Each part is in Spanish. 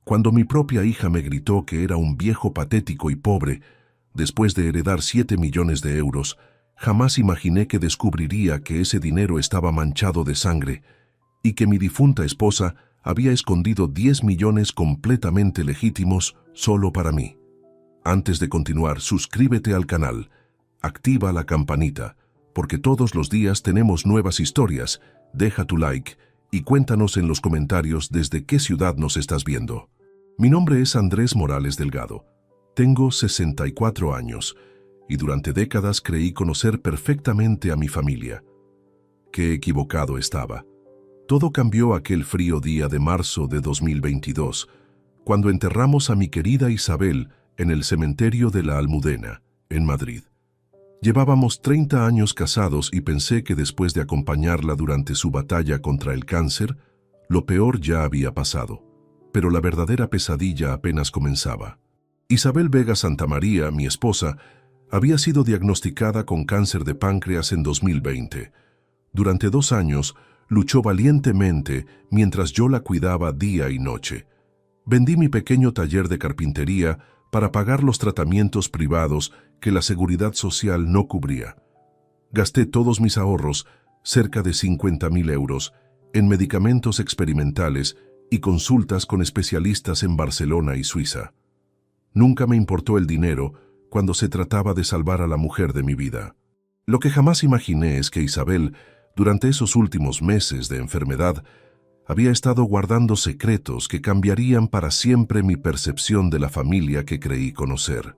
Cuando mi propia hija me gritó que era un viejo patético y pobre, después de heredar 7 millones de euros, jamás imaginé que descubriría que ese dinero estaba manchado de sangre y que mi difunta esposa había escondido 10 millones completamente legítimos solo para mí. Antes de continuar, suscríbete al canal, activa la campanita, porque todos los días tenemos nuevas historias. Deja tu like y cuéntanos en los comentarios desde qué ciudad nos estás viendo. Mi nombre es Andrés Morales Delgado. Tengo 64 años y durante décadas creí conocer perfectamente a mi familia. Qué equivocado estaba. Todo cambió aquel frío día de marzo de 2022, cuando enterramos a mi querida Isabel en el cementerio de la Almudena, en Madrid. Llevábamos 30 años casados y pensé que después de acompañarla durante su batalla contra el cáncer, lo peor ya había pasado. Pero la verdadera pesadilla apenas comenzaba. Isabel Vega Santamaría, mi esposa, había sido diagnosticada con cáncer de páncreas en 2020. Durante 2 años, luchó valientemente mientras yo la cuidaba día y noche. Vendí mi pequeño taller de carpintería para pagar los tratamientos privados que la Seguridad Social no cubría. Gasté todos mis ahorros, cerca de 50.000 euros, en medicamentos experimentales y consultas con especialistas en Barcelona y Suiza. Nunca me importó el dinero cuando se trataba de salvar a la mujer de mi vida. Lo que jamás imaginé es que Isabel, durante esos últimos meses de enfermedad, había estado guardando secretos que cambiarían para siempre mi percepción de la familia que creí conocer.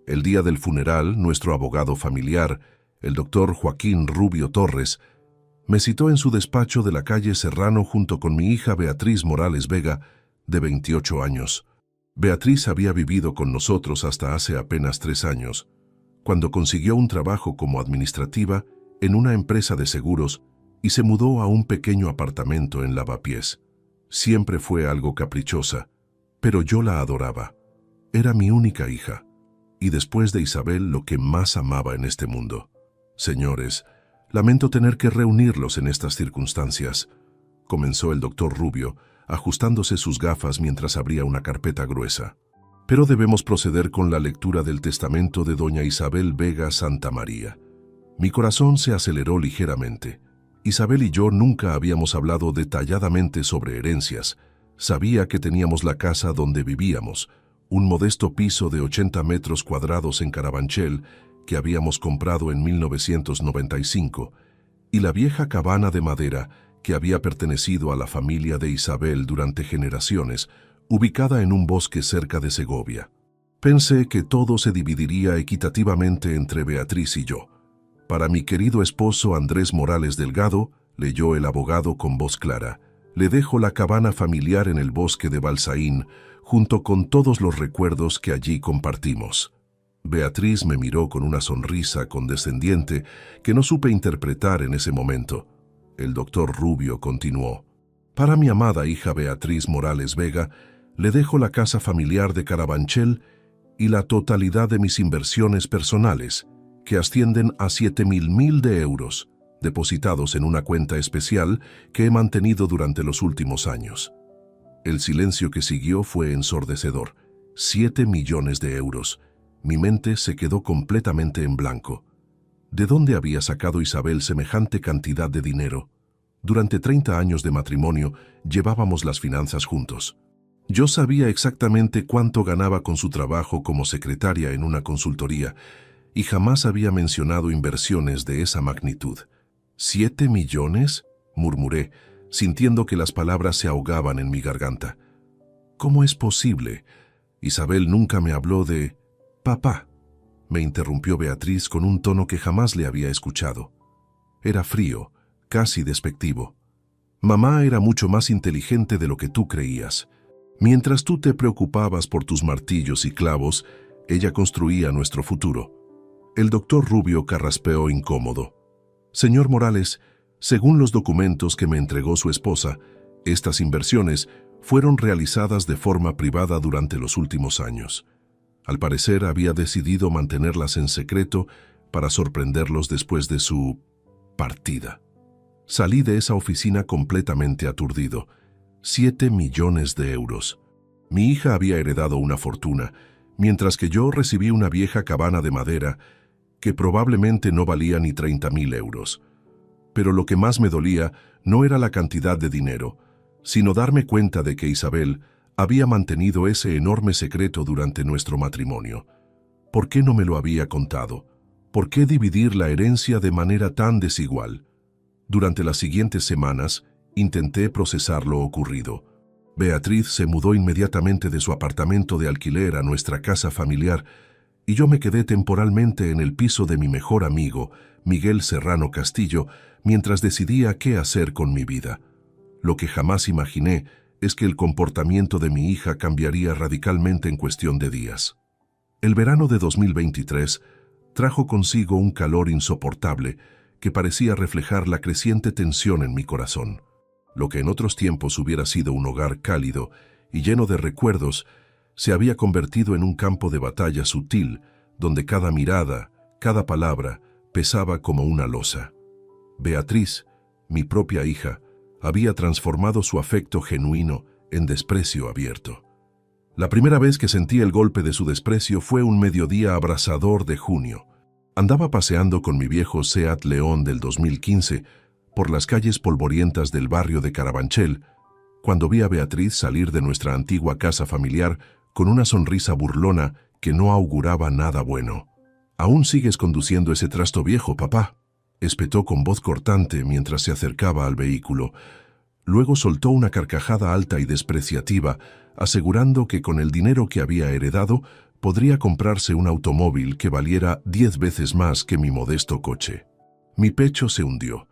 El día del funeral, nuestro abogado familiar, el doctor Joaquín Rubio Torres, me citó en su despacho de la calle Serrano junto con mi hija Beatriz Morales Vega, de 28 años. Beatriz había vivido con nosotros hasta hace apenas 3 años, cuando consiguió un trabajo como administrativa en una empresa de seguros y se mudó a un pequeño apartamento en Lavapiés. Siempre fue algo caprichosa, pero yo la adoraba. Era mi única hija, y después de Isabel lo que más amaba en este mundo. Señores, lamento tener que reunirlos en estas circunstancias, comenzó el doctor Rubio, ajustándose sus gafas mientras abría una carpeta gruesa. Pero debemos proceder con la lectura del testamento de doña Isabel Vega Santamaría. Mi corazón se aceleró ligeramente. Isabel y yo nunca habíamos hablado detalladamente sobre herencias. Sabía que teníamos la casa donde vivíamos, un modesto piso de 80 metros cuadrados en Carabanchel que habíamos comprado en 1995, y la vieja cabana de madera que había pertenecido a la familia de Isabel durante generaciones, ubicada en un bosque cerca de Segovia. Pensé que todo se dividiría equitativamente entre Beatriz y yo. Para mi querido esposo Andrés Morales Delgado, leyó el abogado con voz clara, le dejo la cabana familiar en el bosque de Balsaín, junto con todos los recuerdos que allí compartimos. Beatriz me miró con una sonrisa condescendiente que no supe interpretar en ese momento. El doctor Rubio continuó. Para mi amada hija Beatriz Morales Vega, le dejo la casa familiar de Carabanchel y la totalidad de mis inversiones personales, que ascienden a 7.000 euros, depositados en una cuenta especial que he mantenido durante los últimos años. El silencio que siguió fue ensordecedor. 7 millones de euros. Mi mente se quedó completamente en blanco. ¿De dónde había sacado Isabel semejante cantidad de dinero? Durante 30 años de matrimonio llevábamos las finanzas juntos. Yo sabía exactamente cuánto ganaba con su trabajo como secretaria en una consultoría y jamás había mencionado inversiones de esa magnitud. ¿7 millones? Murmuré, sintiendo que las palabras se ahogaban en mi garganta. ¿Cómo es posible? Isabel nunca me habló de... «Papá», me interrumpió Beatriz con un tono que jamás le había escuchado. Era frío, casi despectivo. «Mamá era mucho más inteligente de lo que tú creías. Mientras tú te preocupabas por tus martillos y clavos, ella construía nuestro futuro». El doctor Rubio carraspeó incómodo. «Señor Morales, según los documentos que me entregó su esposa, estas inversiones fueron realizadas de forma privada durante los últimos años. Al parecer había decidido mantenerlas en secreto para sorprenderlos después de su partida. Salí de esa oficina completamente aturdido. 7 millones de euros. Mi hija había heredado una fortuna, mientras que yo recibí una vieja cabana de madera que probablemente no valía ni 30.000 euros. Pero lo que más me dolía no era la cantidad de dinero, sino darme cuenta de que Isabel había mantenido ese enorme secreto durante nuestro matrimonio. ¿Por qué no me lo había contado? ¿Por qué dividir la herencia de manera tan desigual? Durante las siguientes semanas, intenté procesar lo ocurrido. Beatriz se mudó inmediatamente de su apartamento de alquiler a nuestra casa familiar y yo me quedé temporalmente en el piso de mi mejor amigo, Miguel Serrano Castillo, mientras decidía qué hacer con mi vida. Lo que jamás imaginé es que el comportamiento de mi hija cambiaría radicalmente en cuestión de días. El verano de 2023 trajo consigo un calor insoportable que parecía reflejar la creciente tensión en mi corazón. Lo que en otros tiempos hubiera sido un hogar cálido y lleno de recuerdos, se había convertido en un campo de batalla sutil, donde cada mirada, cada palabra, pesaba como una losa. Beatriz, mi propia hija, había transformado su afecto genuino en desprecio abierto. La primera vez que sentí el golpe de su desprecio fue un mediodía abrasador de junio. Andaba paseando con mi viejo Seat León del 2015 por las calles polvorientas del barrio de Carabanchel, cuando vi a Beatriz salir de nuestra antigua casa familiar con una sonrisa burlona que no auguraba nada bueno. «¿Aún sigues conduciendo ese trasto viejo, papá?», espetó con voz cortante mientras se acercaba al vehículo. Luego soltó una carcajada alta y despreciativa, asegurando que con el dinero que había heredado podría comprarse un automóvil que valiera 10 veces más que mi modesto coche. Mi pecho se hundió.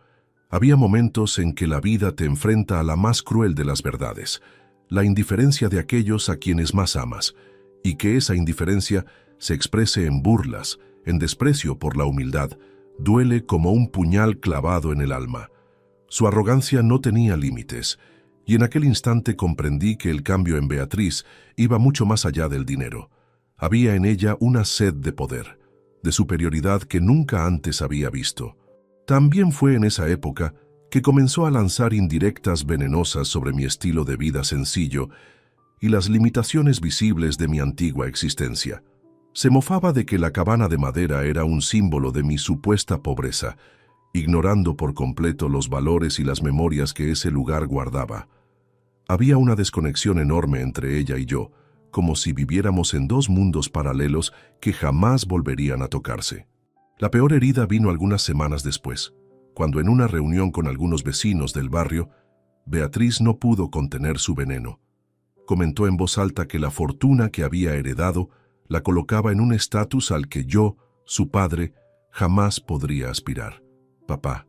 Había momentos en que la vida te enfrenta a la más cruel de las verdades, la indiferencia de aquellos a quienes más amas, y que esa indiferencia se exprese en burlas, en desprecio por la humildad, duele como un puñal clavado en el alma. Su arrogancia no tenía límites, y en aquel instante comprendí que el cambio en Beatriz iba mucho más allá del dinero. Había en ella una sed de poder, de superioridad que nunca antes había visto. También fue en esa época que comenzó a lanzar indirectas venenosas sobre mi estilo de vida sencillo y las limitaciones visibles de mi antigua existencia. Se mofaba de que la cabana de madera era un símbolo de mi supuesta pobreza, ignorando por completo los valores y las memorias que ese lugar guardaba. Había una desconexión enorme entre ella y yo, como si viviéramos en dos mundos paralelos que jamás volverían a tocarse. La peor herida vino algunas semanas después, cuando en una reunión con algunos vecinos del barrio, Beatriz no pudo contener su veneno. Comentó en voz alta que la fortuna que había heredado la colocaba en un estatus al que yo, su padre, jamás podría aspirar. «Papá,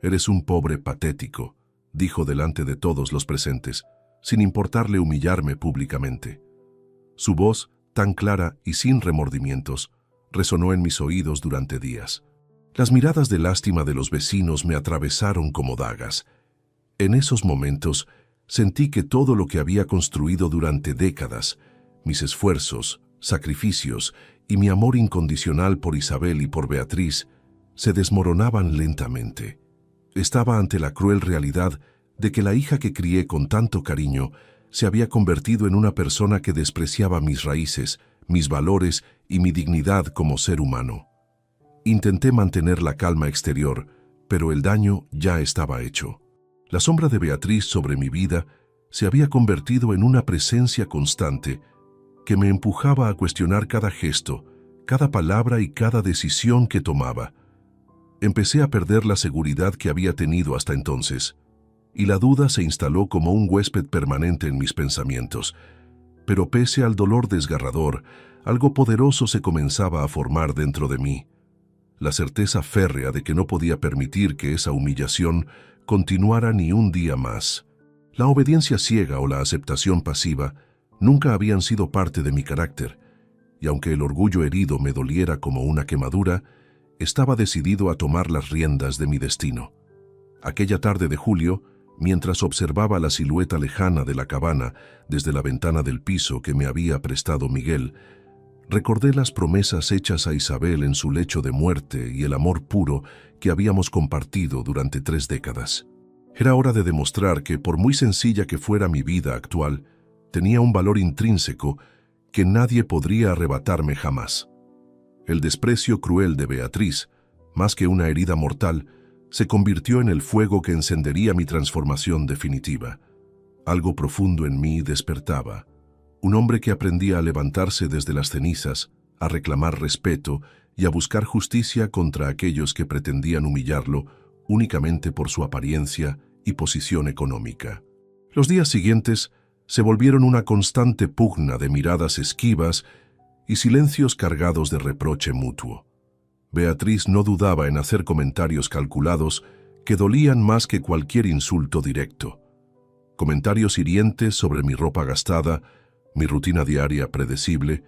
eres un pobre patético», dijo delante de todos los presentes, sin importarle humillarme públicamente. Su voz, tan clara y sin remordimientos, resonó en mis oídos durante días. Las miradas de lástima de los vecinos me atravesaron como dagas. En esos momentos sentí que todo lo que había construido durante décadas, mis esfuerzos, sacrificios y mi amor incondicional por Isabel y por Beatriz, se desmoronaban lentamente. Estaba ante la cruel realidad de que la hija que crié con tanto cariño se había convertido en una persona que despreciaba mis raíces, mis valores y mi dignidad como ser humano. Intenté mantener la calma exterior, pero el daño ya estaba hecho. La sombra de Beatriz sobre mi vida se había convertido en una presencia constante que me empujaba a cuestionar cada gesto, cada palabra y cada decisión que tomaba. Empecé a perder la seguridad que había tenido hasta entonces, y la duda se instaló como un huésped permanente en mis pensamientos. Pero pese al dolor desgarrador, algo poderoso se comenzaba a formar dentro de mí. La certeza férrea de que no podía permitir que esa humillación continuara ni un día más. La obediencia ciega o la aceptación pasiva nunca habían sido parte de mi carácter, y aunque el orgullo herido me doliera como una quemadura, estaba decidido a tomar las riendas de mi destino. Aquella tarde de julio, mientras observaba la silueta lejana de la cabana desde la ventana del piso que me había prestado Miguel, recordé las promesas hechas a Isabel en su lecho de muerte y el amor puro que habíamos compartido durante 3 décadas. Era hora de demostrar que, por muy sencilla que fuera mi vida actual, tenía un valor intrínseco que nadie podría arrebatarme jamás. El desprecio cruel de Beatriz, más que una herida mortal, se convirtió en el fuego que encendería mi transformación definitiva. Algo profundo en mí despertaba. Un hombre que aprendía a levantarse desde las cenizas, a reclamar respeto y a buscar justicia contra aquellos que pretendían humillarlo únicamente por su apariencia y posición económica. Los días siguientes se volvieron una constante pugna de miradas esquivas y silencios cargados de reproche mutuo. Beatriz no dudaba en hacer comentarios calculados que dolían más que cualquier insulto directo. Comentarios hirientes sobre mi ropa gastada, mi rutina diaria predecible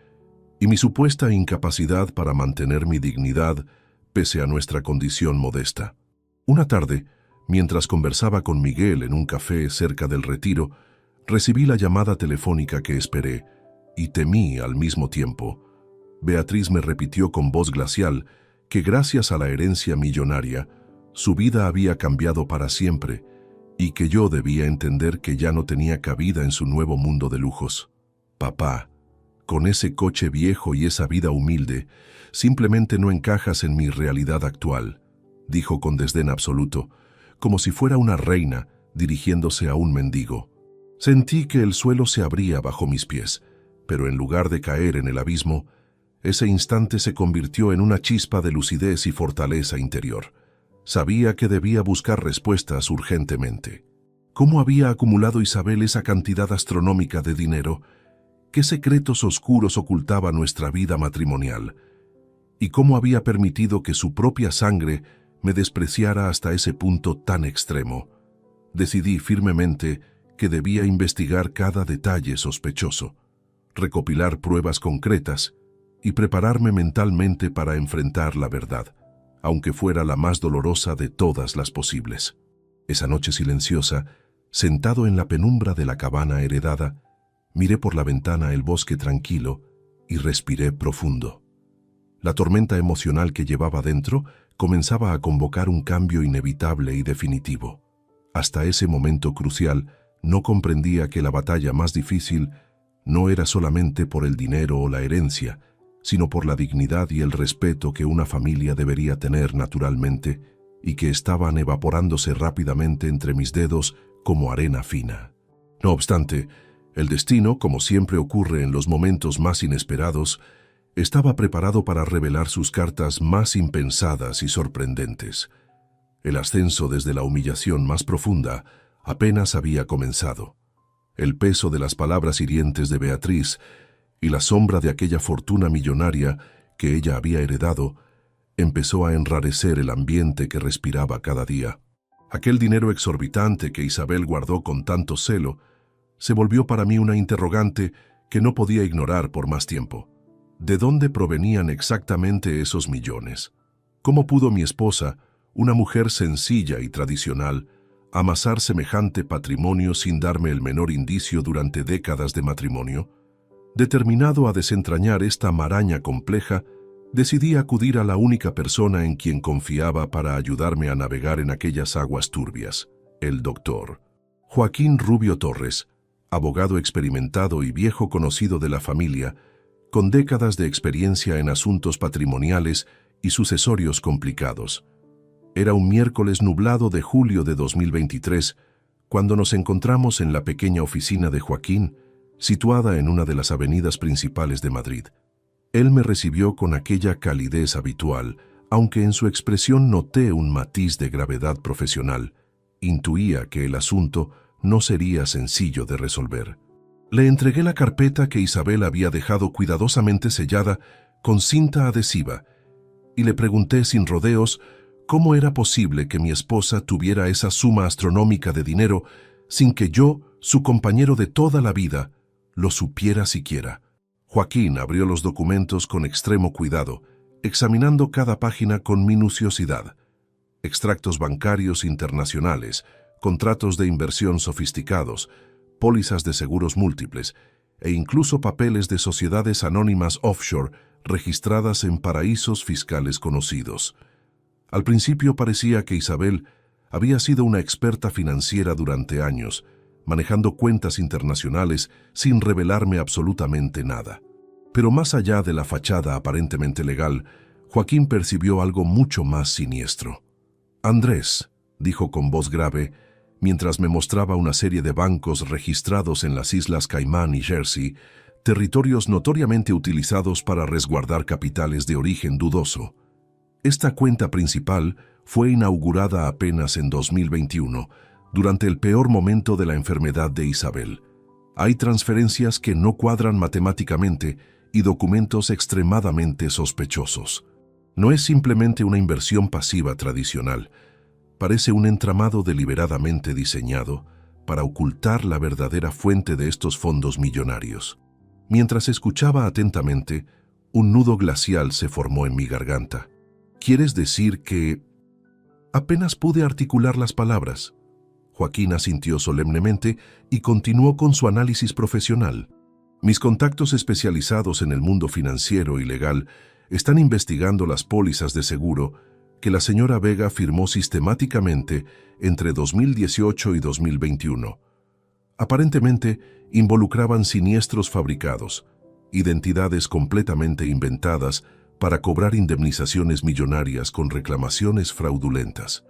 y mi supuesta incapacidad para mantener mi dignidad pese a nuestra condición modesta. Una tarde, mientras conversaba con Miguel en un café cerca del Retiro, recibí la llamada telefónica que esperé y temí al mismo tiempo. Beatriz me repitió con voz glacial que gracias a la herencia millonaria, su vida había cambiado para siempre y que yo debía entender que ya no tenía cabida en su nuevo mundo de lujos. Papá, con ese coche viejo y esa vida humilde, simplemente no encajas en mi realidad actual, dijo con desdén absoluto, como si fuera una reina dirigiéndose a un mendigo. Sentí que el suelo se abría bajo mis pies, pero en lugar de caer en el abismo, ese instante se convirtió en una chispa de lucidez y fortaleza interior. Sabía que debía buscar respuestas urgentemente. ¿Cómo había acumulado Isabel esa cantidad astronómica de dinero? ¿Qué secretos oscuros ocultaba nuestra vida matrimonial? ¿Y cómo había permitido que su propia sangre me despreciara hasta ese punto tan extremo? Decidí firmemente que debía investigar cada detalle sospechoso, recopilar pruebas concretas y prepararme mentalmente para enfrentar la verdad, aunque fuera la más dolorosa de todas las posibles. Esa noche silenciosa, sentado en la penumbra de la cabaña heredada, miré por la ventana el bosque tranquilo y respiré profundo. La tormenta emocional que llevaba dentro comenzaba a convocar un cambio inevitable y definitivo. Hasta ese momento crucial, no comprendía que la batalla más difícil no era solamente por el dinero o la herencia, sino por la dignidad y el respeto que una familia debería tener naturalmente y que estaban evaporándose rápidamente entre mis dedos como arena fina. No obstante, el destino, como siempre ocurre en los momentos más inesperados, estaba preparado para revelar sus cartas más impensadas y sorprendentes. El ascenso desde la humillación más profunda apenas había comenzado. El peso de las palabras hirientes de Beatriz y la sombra de aquella fortuna millonaria que ella había heredado empezó a enrarecer el ambiente que respiraba cada día. Aquel dinero exorbitante que Isabel guardó con tanto celo se volvió para mí una interrogante que no podía ignorar por más tiempo. ¿De dónde provenían exactamente esos millones? ¿Cómo pudo mi esposa, una mujer sencilla y tradicional, amasar semejante patrimonio sin darme el menor indicio durante décadas de matrimonio? Determinado a desentrañar esta maraña compleja, decidí acudir a la única persona en quien confiaba para ayudarme a navegar en aquellas aguas turbias, el doctor Joaquín Rubio Torres, abogado experimentado y viejo conocido de la familia, con décadas de experiencia en asuntos patrimoniales y sucesorios complicados. Era un miércoles nublado de julio de 2023, cuando nos encontramos en la pequeña oficina de Joaquín, situada en una de las avenidas principales de Madrid. Él me recibió con aquella calidez habitual, aunque en su expresión noté un matiz de gravedad profesional. Intuía que el asunto no sería sencillo de resolver. Le entregué la carpeta que Isabel había dejado cuidadosamente sellada con cinta adhesiva y le pregunté sin rodeos cómo era posible que mi esposa tuviera esa suma astronómica de dinero sin que yo, su compañero de toda la vida, lo supiera siquiera. Joaquín abrió los documentos con extremo cuidado, examinando cada página con minuciosidad. Extractos bancarios internacionales, contratos de inversión sofisticados, pólizas de seguros múltiples e incluso papeles de sociedades anónimas offshore registradas en paraísos fiscales conocidos. Al principio parecía que Isabel había sido una experta financiera durante años, manejando cuentas internacionales sin revelarme absolutamente nada. Pero más allá de la fachada aparentemente legal, Joaquín percibió algo mucho más siniestro. «Andrés», dijo con voz grave, mientras me mostraba una serie de bancos registrados en las Islas Caimán y Jersey, territorios notoriamente utilizados para resguardar capitales de origen dudoso. Esta cuenta principal fue inaugurada apenas en 2021, durante el peor momento de la enfermedad de Isabel. Hay transferencias que no cuadran matemáticamente y documentos extremadamente sospechosos. No es simplemente una inversión pasiva tradicional. Parece un entramado deliberadamente diseñado para ocultar la verdadera fuente de estos fondos millonarios. Mientras escuchaba atentamente, un nudo glacial se formó en mi garganta. ¿Quieres decir que...? Apenas pude articular las palabras. Joaquín asintió solemnemente y continuó con su análisis profesional. Mis contactos especializados en el mundo financiero y legal están investigando las pólizas de seguro que la señora Vega firmó sistemáticamente entre 2018 y 2021. Aparentemente, involucraban siniestros fabricados, identidades completamente inventadas para cobrar indemnizaciones millonarias con reclamaciones fraudulentas.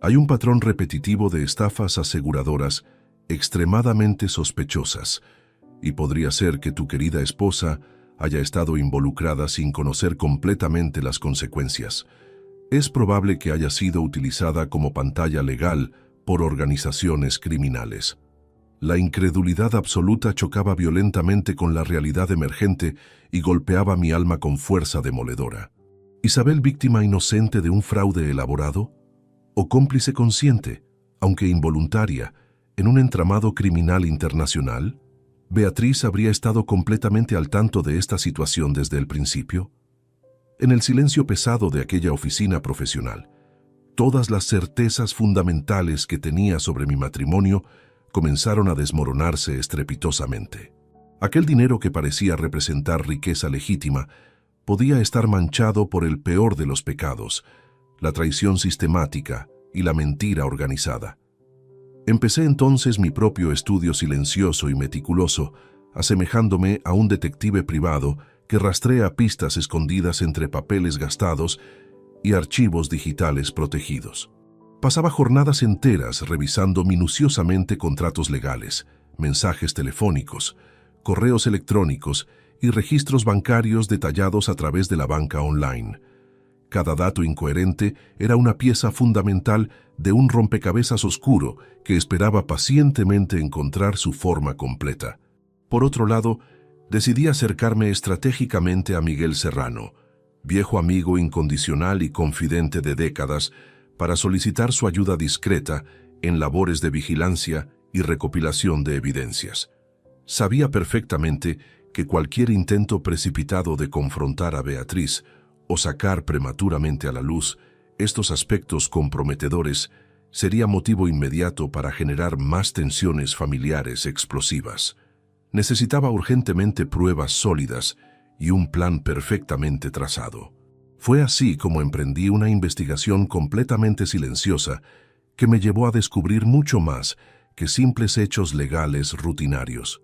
Hay un patrón repetitivo de estafas aseguradoras extremadamente sospechosas, y podría ser que tu querida esposa haya estado involucrada sin conocer completamente las consecuencias. Es probable que haya sido utilizada como pantalla legal por organizaciones criminales. La incredulidad absoluta chocaba violentamente con la realidad emergente y golpeaba mi alma con fuerza demoledora. ¿Isabel víctima inocente de un fraude elaborado? ¿O cómplice consciente, aunque involuntaria, en un entramado criminal internacional? ¿Beatriz habría estado completamente al tanto de esta situación desde el principio? En el silencio pesado de aquella oficina profesional, todas las certezas fundamentales que tenía sobre mi matrimonio comenzaron a desmoronarse estrepitosamente. Aquel dinero que parecía representar riqueza legítima podía estar manchado por el peor de los pecados, la traición sistemática y la mentira organizada. Empecé entonces mi propio estudio silencioso y meticuloso, asemejándome a un detective privado que rastrea pistas escondidas entre papeles gastados y archivos digitales protegidos. Pasaba jornadas enteras revisando minuciosamente contratos legales, mensajes telefónicos, correos electrónicos y registros bancarios detallados a través de la banca online. Cada dato incoherente era una pieza fundamental de un rompecabezas oscuro que esperaba pacientemente encontrar su forma completa. Por otro lado, decidí acercarme estratégicamente a Miguel Serrano, viejo amigo incondicional y confidente de décadas, para solicitar su ayuda discreta en labores de vigilancia y recopilación de evidencias. Sabía perfectamente que cualquier intento precipitado de confrontar a Beatriz o sacar prematuramente a la luz estos aspectos comprometedores sería motivo inmediato para generar más tensiones familiares explosivas. Necesitaba urgentemente pruebas sólidas y un plan perfectamente trazado. Fue así como emprendí una investigación completamente silenciosa que me llevó a descubrir mucho más que simples hechos legales rutinarios.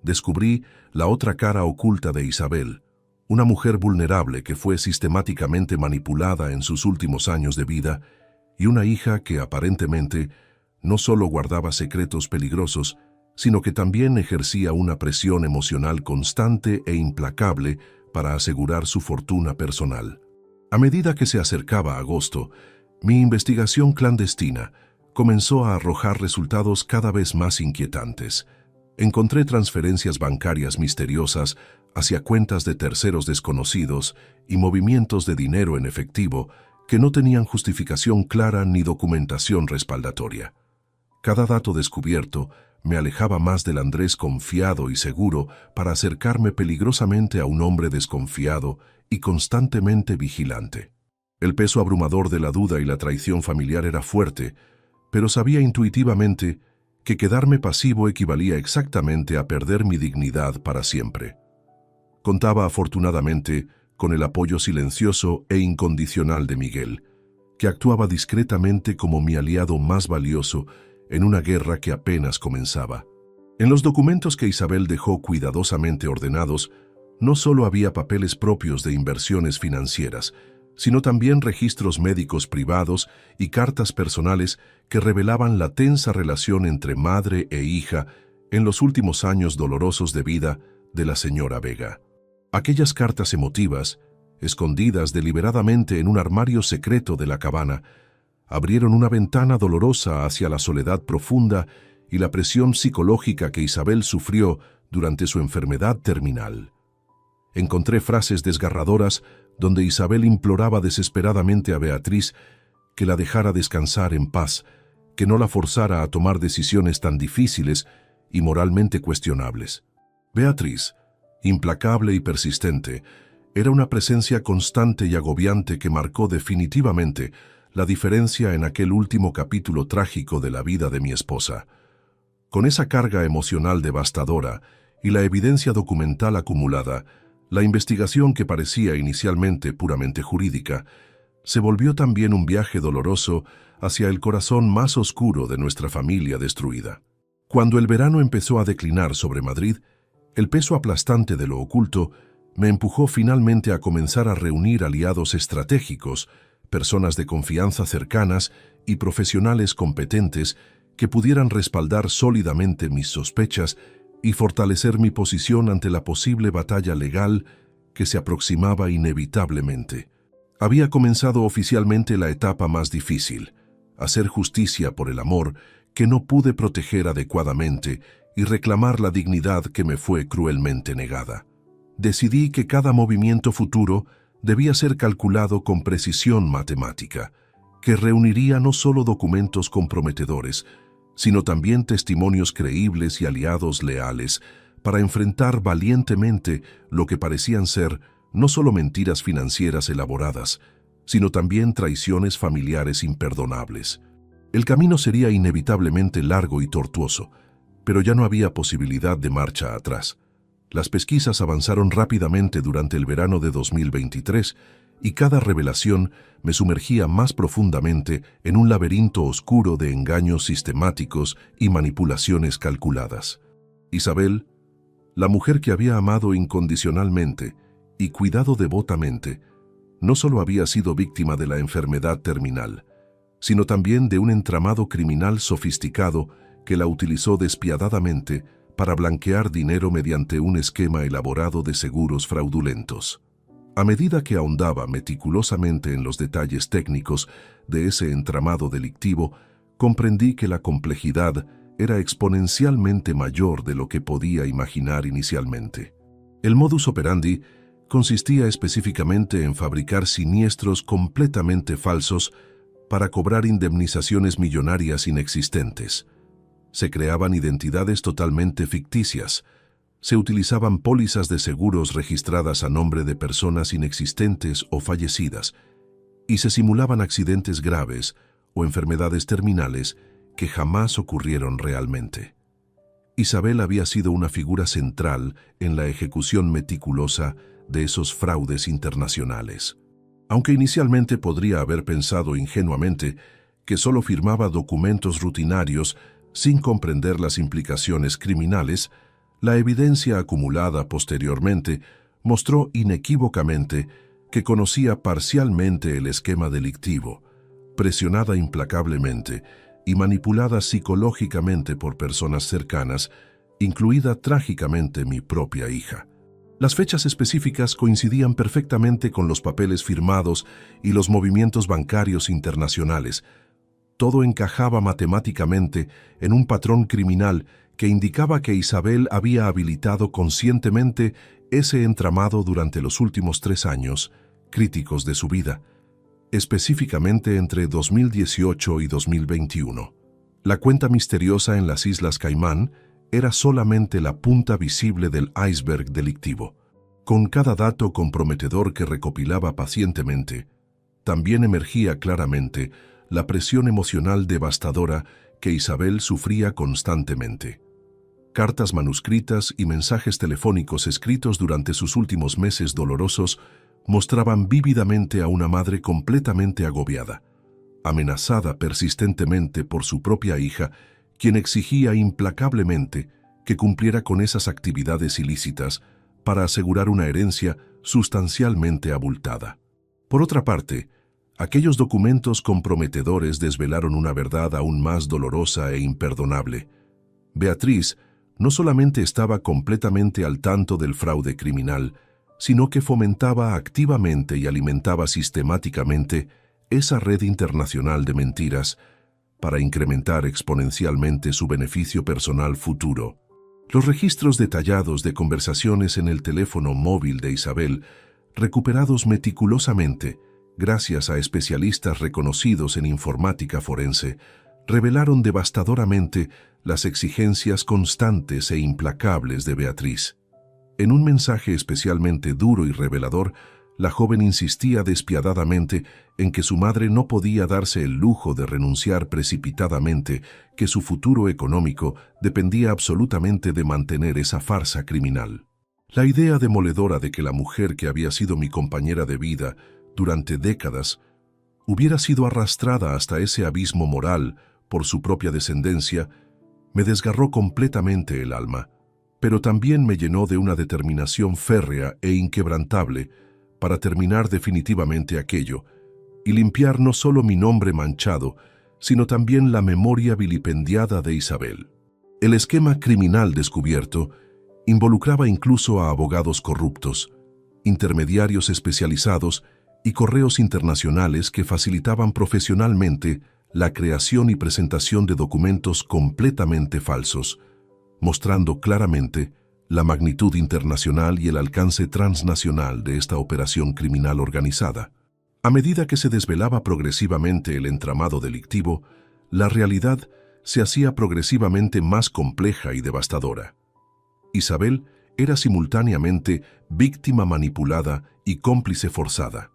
Descubrí la otra cara oculta de Isabel, una mujer vulnerable que fue sistemáticamente manipulada en sus últimos años de vida y una hija que aparentemente no solo guardaba secretos peligrosos, sino que también ejercía una presión emocional constante e implacable para asegurar su fortuna personal. A medida que se acercaba agosto, mi investigación clandestina comenzó a arrojar resultados cada vez más inquietantes. Encontré transferencias bancarias misteriosas hacia cuentas de terceros desconocidos y movimientos de dinero en efectivo que no tenían justificación clara ni documentación respaldatoria. Cada dato descubierto me alejaba más del Andrés confiado y seguro para acercarme peligrosamente a un hombre desconfiado y constantemente vigilante. El peso abrumador de la duda y la traición familiar era fuerte, pero sabía intuitivamente que quedarme pasivo equivalía exactamente a perder mi dignidad para siempre. Contaba afortunadamente con el apoyo silencioso e incondicional de Miguel, que actuaba discretamente como mi aliado más valioso en una guerra que apenas comenzaba. En los documentos que Isabel dejó cuidadosamente ordenados, no solo había papeles propios de inversiones financieras, sino también registros médicos privados y cartas personales que revelaban la tensa relación entre madre e hija en los últimos años dolorosos de vida de la señora Vega. Aquellas cartas emotivas, escondidas deliberadamente en un armario secreto de la cabana, abrieron una ventana dolorosa hacia la soledad profunda y la presión psicológica que Isabel sufrió durante su enfermedad terminal. Encontré frases desgarradoras donde Isabel imploraba desesperadamente a Beatriz que la dejara descansar en paz, que no la forzara a tomar decisiones tan difíciles y moralmente cuestionables. Beatriz, implacable y persistente, era una presencia constante y agobiante que marcó definitivamente la diferencia en aquel último capítulo trágico de la vida de mi esposa. Con esa carga emocional devastadora y la evidencia documental acumulada, la investigación que parecía inicialmente puramente jurídica, se volvió también un viaje doloroso hacia el corazón más oscuro de nuestra familia destruida. Cuando el verano empezó a declinar sobre Madrid, el peso aplastante de lo oculto me empujó finalmente a comenzar a reunir aliados estratégicos, personas de confianza cercanas y profesionales competentes que pudieran respaldar sólidamente mis sospechas y fortalecer mi posición ante la posible batalla legal que se aproximaba inevitablemente. Había comenzado oficialmente la etapa más difícil, hacer justicia por el amor que no pude proteger adecuadamente y reclamar la dignidad que me fue cruelmente negada. Decidí que cada movimiento futuro debía ser calculado con precisión matemática, que reuniría no solo documentos comprometedores, sino también testimonios creíbles y aliados leales para enfrentar valientemente lo que parecían ser no solo mentiras financieras elaboradas, sino también traiciones familiares imperdonables. El camino sería inevitablemente largo y tortuoso, pero ya no había posibilidad de marcha atrás. Las pesquisas avanzaron rápidamente durante el verano de 2023 y cada revelación me sumergía más profundamente en un laberinto oscuro de engaños sistemáticos y manipulaciones calculadas. Isabel, la mujer que había amado incondicionalmente y cuidado devotamente, no solo había sido víctima de la enfermedad terminal, sino también de un entramado criminal sofisticado que la utilizó despiadadamente para blanquear dinero mediante un esquema elaborado de seguros fraudulentos. A medida que ahondaba meticulosamente en los detalles técnicos de ese entramado delictivo, comprendí que la complejidad era exponencialmente mayor de lo que podía imaginar inicialmente. El modus operandi consistía específicamente en fabricar siniestros completamente falsos para cobrar indemnizaciones millonarias inexistentes. Se creaban identidades totalmente ficticias, se utilizaban pólizas de seguros registradas a nombre de personas inexistentes o fallecidas, y se simulaban accidentes graves o enfermedades terminales que jamás ocurrieron realmente. Isabel había sido una figura central en la ejecución meticulosa de esos fraudes internacionales. Aunque inicialmente podría haber pensado ingenuamente que solo firmaba documentos rutinarios sin comprender las implicaciones criminales, la evidencia acumulada posteriormente mostró inequívocamente que conocía parcialmente el esquema delictivo, presionada implacablemente y manipulada psicológicamente por personas cercanas, incluida trágicamente mi propia hija. Las fechas específicas coincidían perfectamente con los papeles firmados y los movimientos bancarios internacionales. Todo encajaba matemáticamente en un patrón criminal que indicaba que Isabel había habilitado conscientemente ese entramado durante los últimos 3 años críticos de su vida, específicamente entre 2018 y 2021. La cuenta misteriosa en las Islas Caimán era solamente la punta visible del iceberg delictivo. Con cada dato comprometedor que recopilaba pacientemente, también emergía claramente la presión emocional devastadora que Isabel sufría constantemente. Cartas manuscritas y mensajes telefónicos escritos durante sus últimos meses dolorosos mostraban vívidamente a una madre completamente agobiada, amenazada persistentemente por su propia hija, quien exigía implacablemente que cumpliera con esas actividades ilícitas para asegurar una herencia sustancialmente abultada. Por otra parte, aquellos documentos comprometedores desvelaron una verdad aún más dolorosa e imperdonable. Beatriz no solamente estaba completamente al tanto del fraude criminal, sino que fomentaba activamente y alimentaba sistemáticamente esa red internacional de mentiras para incrementar exponencialmente su beneficio personal futuro. Los registros detallados de conversaciones en el teléfono móvil de Isabel, recuperados meticulosamente gracias a especialistas reconocidos en informática forense, revelaron devastadoramente las exigencias constantes e implacables de Beatriz. En un mensaje especialmente duro y revelador, la joven insistía despiadadamente en que su madre no podía darse el lujo de renunciar precipitadamente, que su futuro económico dependía absolutamente de mantener esa farsa criminal. La idea demoledora de que la mujer que había sido mi compañera de vida durante décadas hubiera sido arrastrada hasta ese abismo moral por su propia descendencia me desgarró completamente el alma, pero también me llenó de una determinación férrea e inquebrantable para terminar definitivamente aquello y limpiar no solo mi nombre manchado, sino también la memoria vilipendiada de Isabel. El esquema criminal descubierto involucraba incluso a abogados corruptos, intermediarios especializados y correos internacionales que facilitaban profesionalmente la creación y presentación de documentos completamente falsos, mostrando claramente la magnitud internacional y el alcance transnacional de esta operación criminal organizada. A medida que se desvelaba progresivamente el entramado delictivo, la realidad se hacía progresivamente más compleja y devastadora. Isabel era simultáneamente víctima manipulada y cómplice forzada.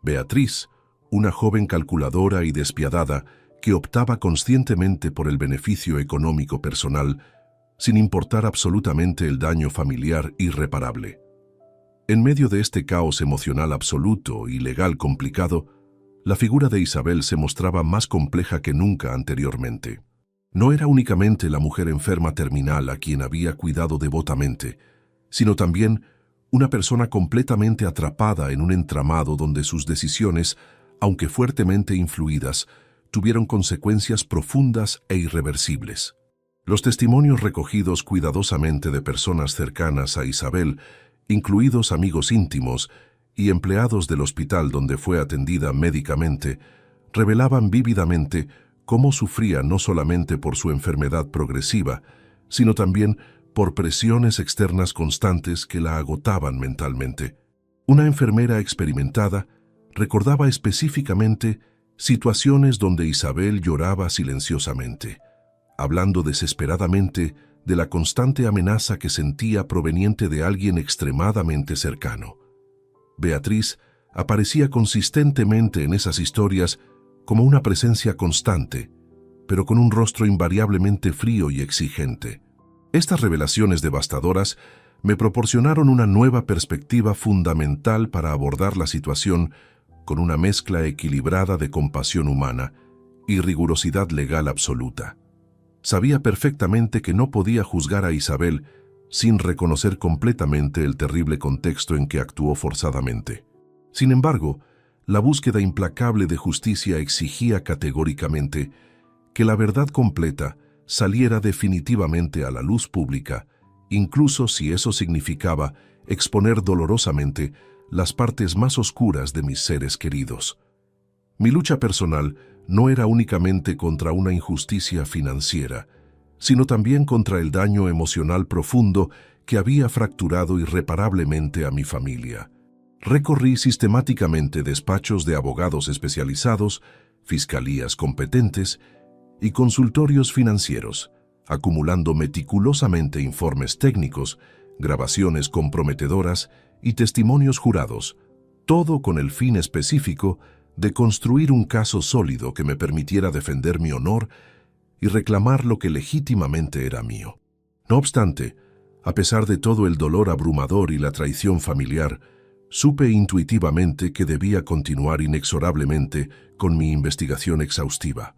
Beatriz, una joven calculadora y despiadada que optaba conscientemente por el beneficio económico personal, sin importar absolutamente el daño familiar irreparable. En medio de este caos emocional absoluto y legal complicado, la figura de Isabel se mostraba más compleja que nunca anteriormente. No era únicamente la mujer enferma terminal a quien había cuidado devotamente, sino también una persona completamente atrapada en un entramado donde sus decisiones, aunque fuertemente influidas, tuvieron consecuencias profundas e irreversibles. Los testimonios recogidos cuidadosamente de personas cercanas a Isabel, incluidos amigos íntimos y empleados del hospital donde fue atendida médicamente, revelaban vívidamente cómo sufría no solamente por su enfermedad progresiva, sino también por presiones externas constantes que la agotaban mentalmente. Una enfermera experimentada recordaba específicamente situaciones donde Isabel lloraba silenciosamente, hablando desesperadamente de la constante amenaza que sentía proveniente de alguien extremadamente cercano. Beatriz aparecía consistentemente en esas historias como una presencia constante, pero con un rostro invariablemente frío y exigente. Estas revelaciones devastadoras me proporcionaron una nueva perspectiva fundamental para abordar la situación con una mezcla equilibrada de compasión humana y rigurosidad legal absoluta. Sabía perfectamente que no podía juzgar a Isabel sin reconocer completamente el terrible contexto en que actuó forzadamente. Sin embargo, la búsqueda implacable de justicia exigía categóricamente que la verdad completa saliera definitivamente a la luz pública, incluso si eso significaba exponer dolorosamente las partes más oscuras de mis seres queridos. Mi lucha personal no era únicamente contra una injusticia financiera, sino también contra el daño emocional profundo que había fracturado irreparablemente a mi familia. Recorrí sistemáticamente despachos de abogados especializados, fiscalías competentes y consultorios financieros, acumulando meticulosamente informes técnicos, grabaciones comprometedoras y testimonios jurados, todo con el fin específico de construir un caso sólido que me permitiera defender mi honor y reclamar lo que legítimamente era mío. No obstante, a pesar de todo el dolor abrumador y la traición familiar, supe intuitivamente que debía continuar inexorablemente con mi investigación exhaustiva.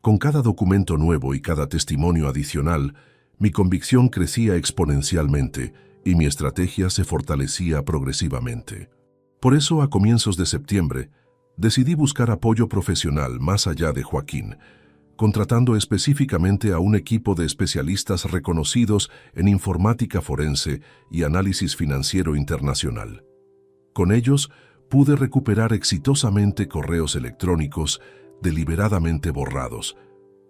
Con cada documento nuevo y cada testimonio adicional, mi convicción crecía exponencialmente y mi estrategia se fortalecía progresivamente. Por eso, a comienzos de septiembre, decidí buscar apoyo profesional más allá de Joaquín, contratando específicamente a un equipo de especialistas reconocidos en informática forense y análisis financiero internacional. Con ellos, pude recuperar exitosamente correos electrónicos deliberadamente borrados,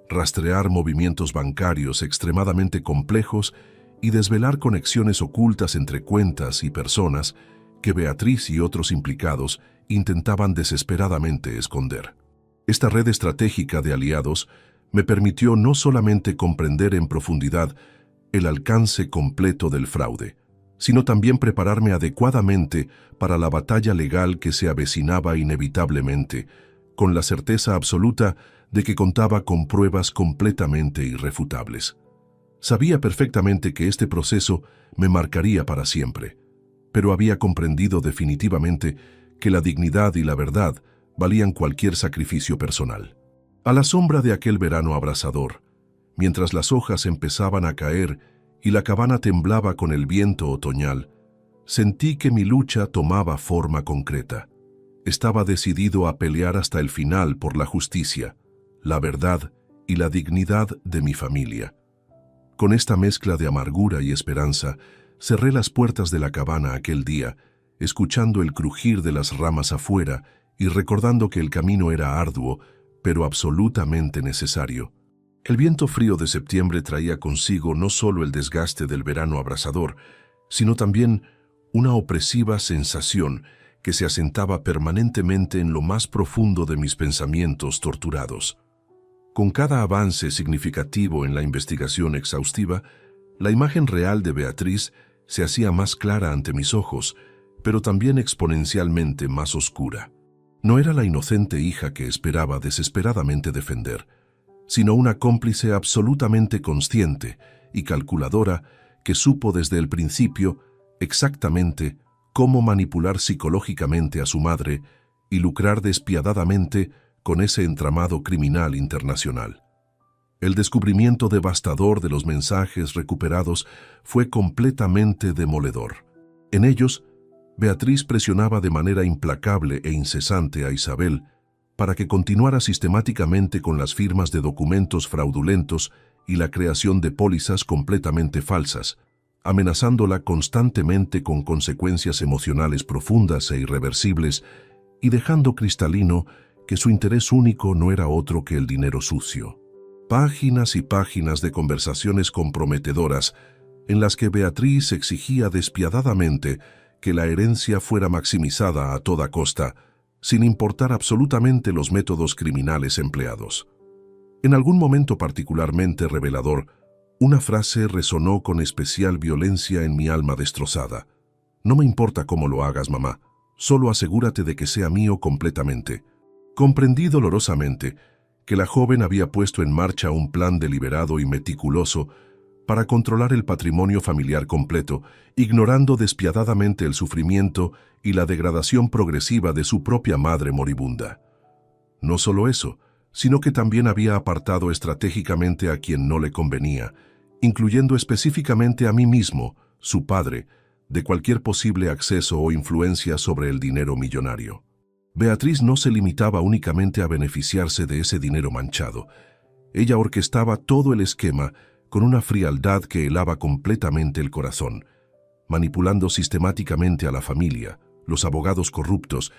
rastrear movimientos bancarios extremadamente complejos y desvelar conexiones ocultas entre cuentas y personas que Beatriz y otros implicados intentaban desesperadamente esconder. Esta red estratégica de aliados me permitió no solamente comprender en profundidad el alcance completo del fraude, sino también prepararme adecuadamente para la batalla legal que se avecinaba inevitablemente, con la certeza absoluta de que contaba con pruebas completamente irrefutables. Sabía perfectamente que este proceso me marcaría para siempre, pero había comprendido definitivamente que la dignidad y la verdad valían cualquier sacrificio personal. A la sombra de aquel verano abrasador, mientras las hojas empezaban a caer y la cabana temblaba con el viento otoñal, sentí que mi lucha tomaba forma concreta. Estaba decidido a pelear hasta el final por la justicia, la verdad y la dignidad de mi familia. Con esta mezcla de amargura y esperanza, cerré las puertas de la cabana aquel día, escuchando el crujir de las ramas afuera y recordando que el camino era arduo, pero absolutamente necesario. El viento frío de septiembre traía consigo no solo el desgaste del verano abrasador, sino también una opresiva sensación que se asentaba permanentemente en lo más profundo de mis pensamientos torturados. Con cada avance significativo en la investigación exhaustiva, la imagen real de Beatriz se hacía más clara ante mis ojos, pero también exponencialmente más oscura. No era la inocente hija que esperaba desesperadamente defender, sino una cómplice absolutamente consciente y calculadora que supo desde el principio exactamente cómo manipular psicológicamente a su madre y lucrar despiadadamente con ese entramado criminal internacional. El descubrimiento devastador de los mensajes recuperados fue completamente demoledor. En ellos, Beatriz presionaba de manera implacable e incesante a Isabel para que continuara sistemáticamente con las firmas de documentos fraudulentos y la creación de pólizas completamente falsas, amenazándola constantemente con consecuencias emocionales profundas e irreversibles y dejando cristalino que su interés único no era otro que el dinero sucio. Páginas y páginas de conversaciones comprometedoras en las que Beatriz exigía despiadadamente que la herencia fuera maximizada a toda costa, sin importar absolutamente los métodos criminales empleados. En algún momento particularmente revelador, una frase resonó con especial violencia en mi alma destrozada. No me importa cómo lo hagas, mamá, solo asegúrate de que sea mío completamente. Comprendí dolorosamente que la joven había puesto en marcha un plan deliberado y meticuloso para controlar el patrimonio familiar completo, ignorando despiadadamente el sufrimiento y la degradación progresiva de su propia madre moribunda. No solo eso, sino que también había apartado estratégicamente a quien no le convenía, incluyendo específicamente a mí mismo, su padre, de cualquier posible acceso o influencia sobre el dinero millonario. Beatriz no se limitaba únicamente a beneficiarse de ese dinero manchado. Ella orquestaba todo el esquema con una frialdad que helaba completamente el corazón, manipulando sistemáticamente a la familia, los abogados corruptos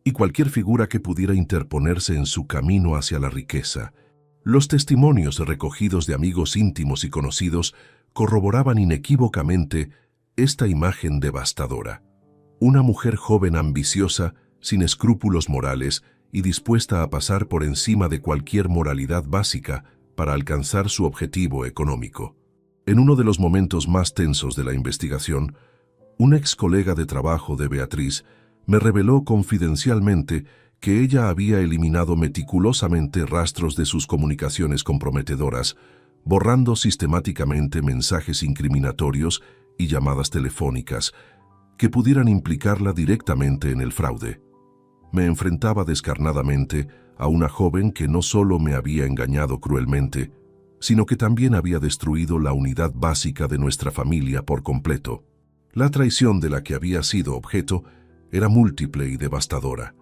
y cualquier figura que pudiera interponerse en su camino hacia la riqueza. Los testimonios recogidos de amigos íntimos y conocidos corroboraban inequívocamente esta imagen devastadora. Una mujer joven ambiciosa, sin escrúpulos morales y dispuesta a pasar por encima de cualquier moralidad básica para alcanzar su objetivo económico. En uno de los momentos más tensos de la investigación, un ex colega de trabajo de Beatriz me reveló confidencialmente que ella había eliminado meticulosamente rastros de sus comunicaciones comprometedoras, borrando sistemáticamente mensajes incriminatorios y llamadas telefónicas que pudieran implicarla directamente en el fraude. Me enfrentaba descarnadamente a una joven que no solo me había engañado cruelmente, sino que también había destruido la unidad básica de nuestra familia por completo. La traición de la que había sido objeto era múltiple y devastadora.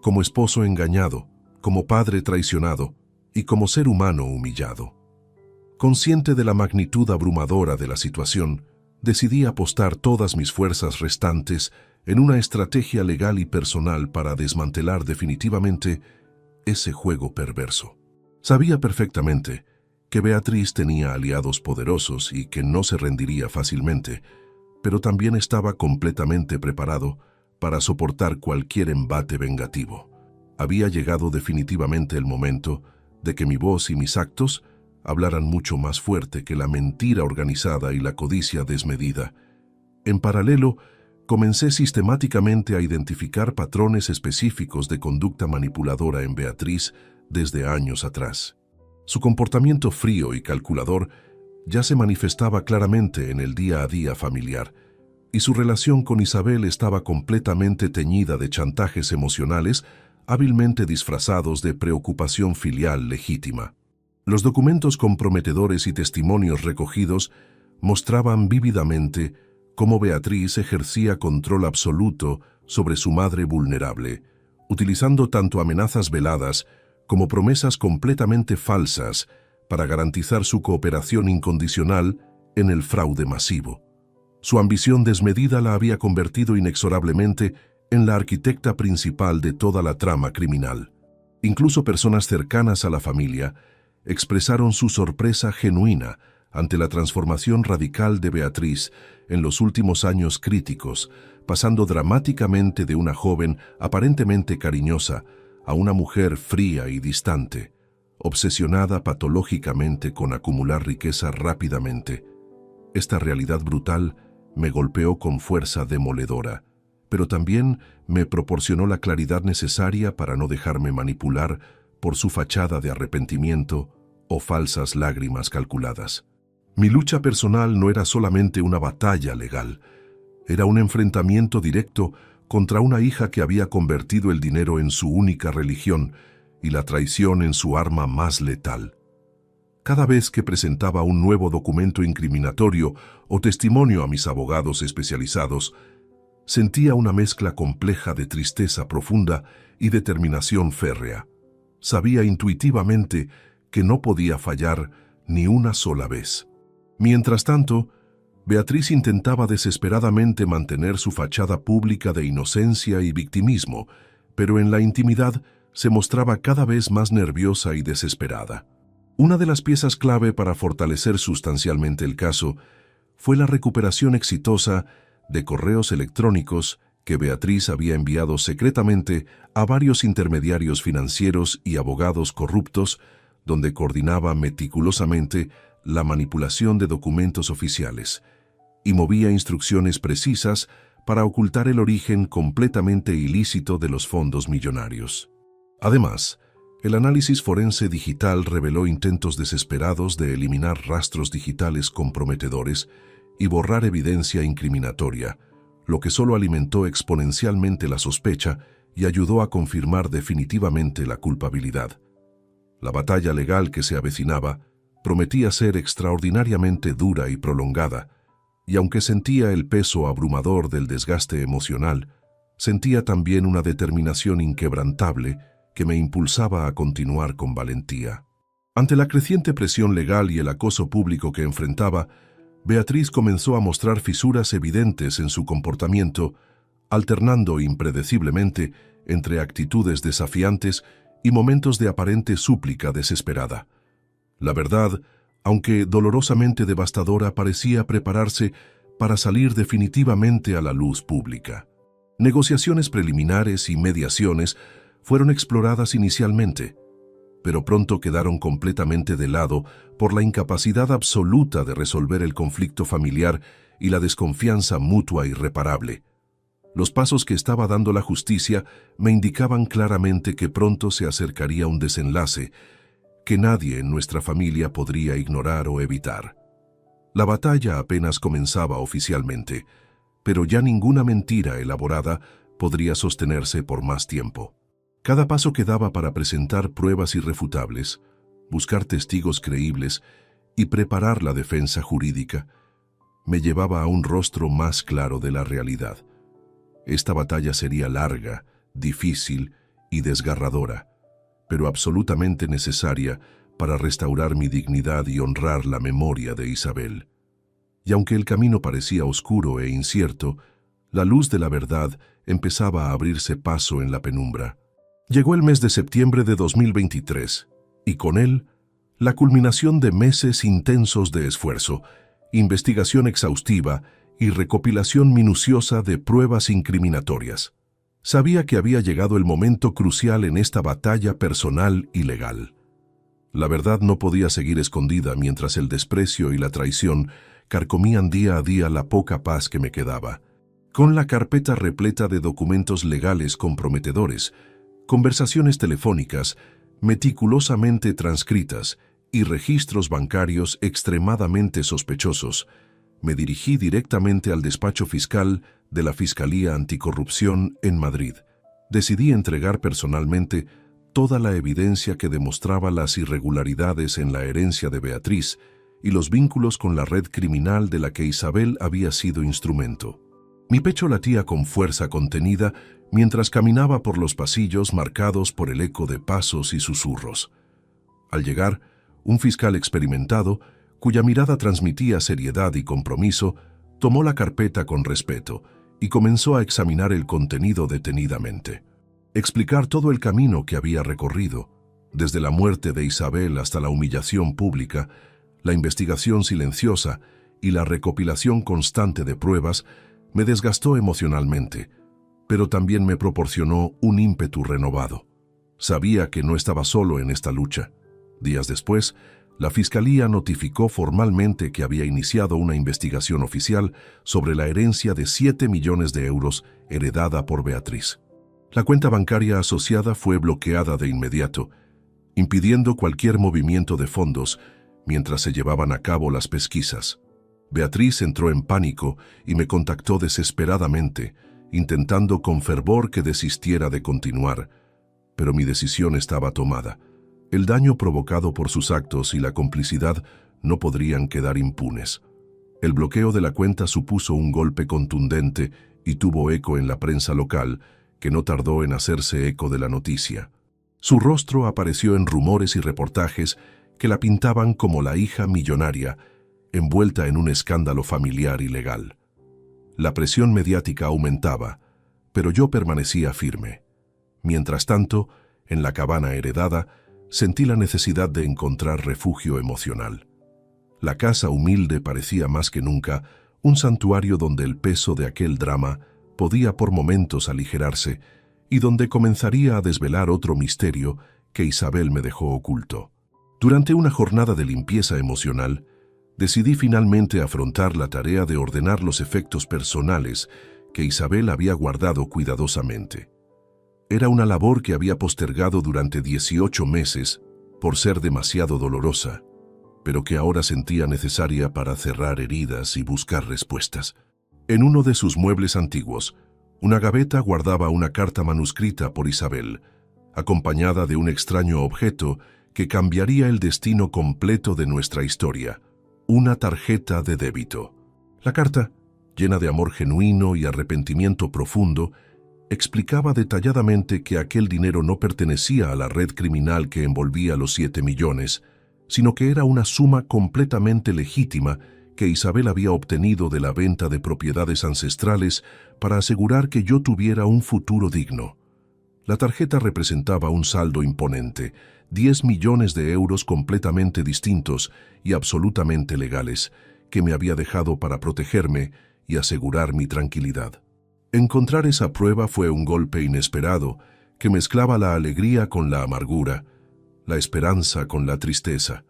Como esposo engañado, como padre traicionado y como ser humano humillado. Consciente de la magnitud abrumadora de la situación, decidí apostar todas mis fuerzas restantes en una estrategia legal y personal para desmantelar definitivamente ese juego perverso. Sabía perfectamente que Beatriz tenía aliados poderosos y que no se rendiría fácilmente, pero también estaba completamente preparado para soportar cualquier embate vengativo. Había llegado definitivamente el momento de que mi voz y mis actos hablaran mucho más fuerte que la mentira organizada y la codicia desmedida. En paralelo, comencé sistemáticamente a identificar patrones específicos de conducta manipuladora en Beatriz desde años atrás. Su comportamiento frío y calculador ya se manifestaba claramente en el día a día familiar, y su relación con Isabel estaba completamente teñida de chantajes emocionales hábilmente disfrazados de preocupación filial legítima. Los documentos comprometedores y testimonios recogidos mostraban vívidamente cómo Beatriz ejercía control absoluto sobre su madre vulnerable, utilizando tanto amenazas veladas como promesas completamente falsas para garantizar su cooperación incondicional en el fraude masivo. Su ambición desmedida la había convertido inexorablemente en la arquitecta principal de toda la trama criminal. Incluso personas cercanas a la familia expresaron su sorpresa genuina ante la transformación radical de Beatriz en los últimos años críticos, pasando dramáticamente de una joven aparentemente cariñosa a una mujer fría y distante, obsesionada patológicamente con acumular riqueza rápidamente. Esta realidad brutal me golpeó con fuerza demoledora, pero también me proporcionó la claridad necesaria para no dejarme manipular por su fachada de arrepentimiento o falsas lágrimas calculadas. Mi lucha personal no era solamente una batalla legal, era un enfrentamiento directo contra una hija que había convertido el dinero en su única religión y la traición en su arma más letal. Cada vez que presentaba un nuevo documento incriminatorio o testimonio a mis abogados especializados, sentía una mezcla compleja de tristeza profunda y determinación férrea. Sabía intuitivamente que no podía fallar ni una sola vez. Mientras tanto, Beatriz intentaba desesperadamente mantener su fachada pública de inocencia y victimismo, pero en la intimidad se mostraba cada vez más nerviosa y desesperada. Una de las piezas clave para fortalecer sustancialmente el caso fue la recuperación exitosa de correos electrónicos que Beatriz había enviado secretamente a varios intermediarios financieros y abogados corruptos, donde coordinaba meticulosamente la manipulación de documentos oficiales y movía instrucciones precisas para ocultar el origen completamente ilícito de los fondos millonarios. Además, el análisis forense digital reveló intentos desesperados de eliminar rastros digitales comprometedores y borrar evidencia incriminatoria, lo que solo alimentó exponencialmente la sospecha y ayudó a confirmar definitivamente la culpabilidad. La batalla legal que se avecinaba prometía ser extraordinariamente dura y prolongada, y aunque sentía el peso abrumador del desgaste emocional, sentía también una determinación inquebrantable que me impulsaba a continuar con valentía. Ante la creciente presión legal y el acoso público que enfrentaba, Beatriz comenzó a mostrar fisuras evidentes en su comportamiento, alternando impredeciblemente entre actitudes desafiantes y momentos de aparente súplica desesperada. La verdad, aunque dolorosamente devastadora, parecía prepararse para salir definitivamente a la luz pública. Negociaciones preliminares y mediaciones fueron exploradas inicialmente, pero pronto quedaron completamente de lado por la incapacidad absoluta de resolver el conflicto familiar y la desconfianza mutua irreparable. Los pasos que estaba dando la justicia me indicaban claramente que pronto se acercaría un desenlace que nadie en nuestra familia podría ignorar o evitar. La batalla apenas comenzaba oficialmente, pero ya ninguna mentira elaborada podría sostenerse por más tiempo. Cada paso que daba para presentar pruebas irrefutables, buscar testigos creíbles y preparar la defensa jurídica, me llevaba a un rostro más claro de la realidad. Esta batalla sería larga, difícil y desgarradora, pero absolutamente necesaria para restaurar mi dignidad y honrar la memoria de Isabel. Y aunque el camino parecía oscuro e incierto, la luz de la verdad empezaba a abrirse paso en la penumbra. Llegó el mes de septiembre de 2023, y con él, la culminación de meses intensos de esfuerzo, investigación exhaustiva y recopilación minuciosa de pruebas incriminatorias. Sabía que había llegado el momento crucial en esta batalla personal y legal. La verdad no podía seguir escondida mientras el desprecio y la traición carcomían día a día la poca paz que me quedaba. Con la carpeta repleta de documentos legales comprometedores, conversaciones telefónicas meticulosamente transcritas y registros bancarios extremadamente sospechosos, me dirigí directamente al despacho fiscal de la Fiscalía Anticorrupción en Madrid. Decidí entregar personalmente toda la evidencia que demostraba las irregularidades en la herencia de Beatriz y los vínculos con la red criminal de la que Isabel había sido instrumento. Mi pecho latía con fuerza contenida mientras caminaba por los pasillos marcados por el eco de pasos y susurros. Al llegar, un fiscal experimentado, cuya mirada transmitía seriedad y compromiso, tomó la carpeta con respeto y comenzó a examinar el contenido detenidamente. Explicar todo el camino que había recorrido, desde la muerte de Isabel hasta la humillación pública, la investigación silenciosa y la recopilación constante de pruebas, me desgastó emocionalmente, pero también me proporcionó un ímpetu renovado. Sabía que no estaba solo en esta lucha. Días después, la Fiscalía notificó formalmente que había iniciado una investigación oficial sobre la herencia de 7 millones de euros heredada por Beatriz. La cuenta bancaria asociada fue bloqueada de inmediato, impidiendo cualquier movimiento de fondos mientras se llevaban a cabo las pesquisas. Beatriz entró en pánico y me contactó desesperadamente, intentando con fervor que desistiera de continuar, pero mi decisión estaba tomada. El daño provocado por sus actos y la complicidad no podrían quedar impunes. El bloqueo de la cuenta supuso un golpe contundente y tuvo eco en la prensa local, que no tardó en hacerse eco de la noticia. Su rostro apareció en rumores y reportajes que la pintaban como la hija millonaria, envuelta en un escándalo familiar y legal. La presión mediática aumentaba, pero yo permanecía firme. Mientras tanto, en la cabana heredada, sentí la necesidad de encontrar refugio emocional. La casa humilde parecía más que nunca un santuario donde el peso de aquel drama podía por momentos aligerarse y donde comenzaría a desvelar otro misterio que Isabel me dejó oculto. Durante una jornada de limpieza emocional, decidí finalmente afrontar la tarea de ordenar los efectos personales que Isabel había guardado cuidadosamente. Era una labor que había postergado durante 18 meses por ser demasiado dolorosa, pero que ahora sentía necesaria para cerrar heridas y buscar respuestas. En uno de sus muebles antiguos, una gaveta guardaba una carta manuscrita por Isabel, acompañada de un extraño objeto que cambiaría el destino completo de nuestra historia: una tarjeta de débito. La carta, llena de amor genuino y arrepentimiento profundo, explicaba detalladamente que aquel dinero no pertenecía a la red criminal que envolvía los 7 millones, sino que era una suma completamente legítima que Isabel había obtenido de la venta de propiedades ancestrales para asegurar que yo tuviera un futuro digno. La tarjeta representaba un saldo imponente, 10 millones de euros completamente distintos y absolutamente legales, que me había dejado para protegerme y asegurar mi tranquilidad. Encontrar esa prueba fue un golpe inesperado que mezclaba la alegría con la amargura, la esperanza con la tristeza.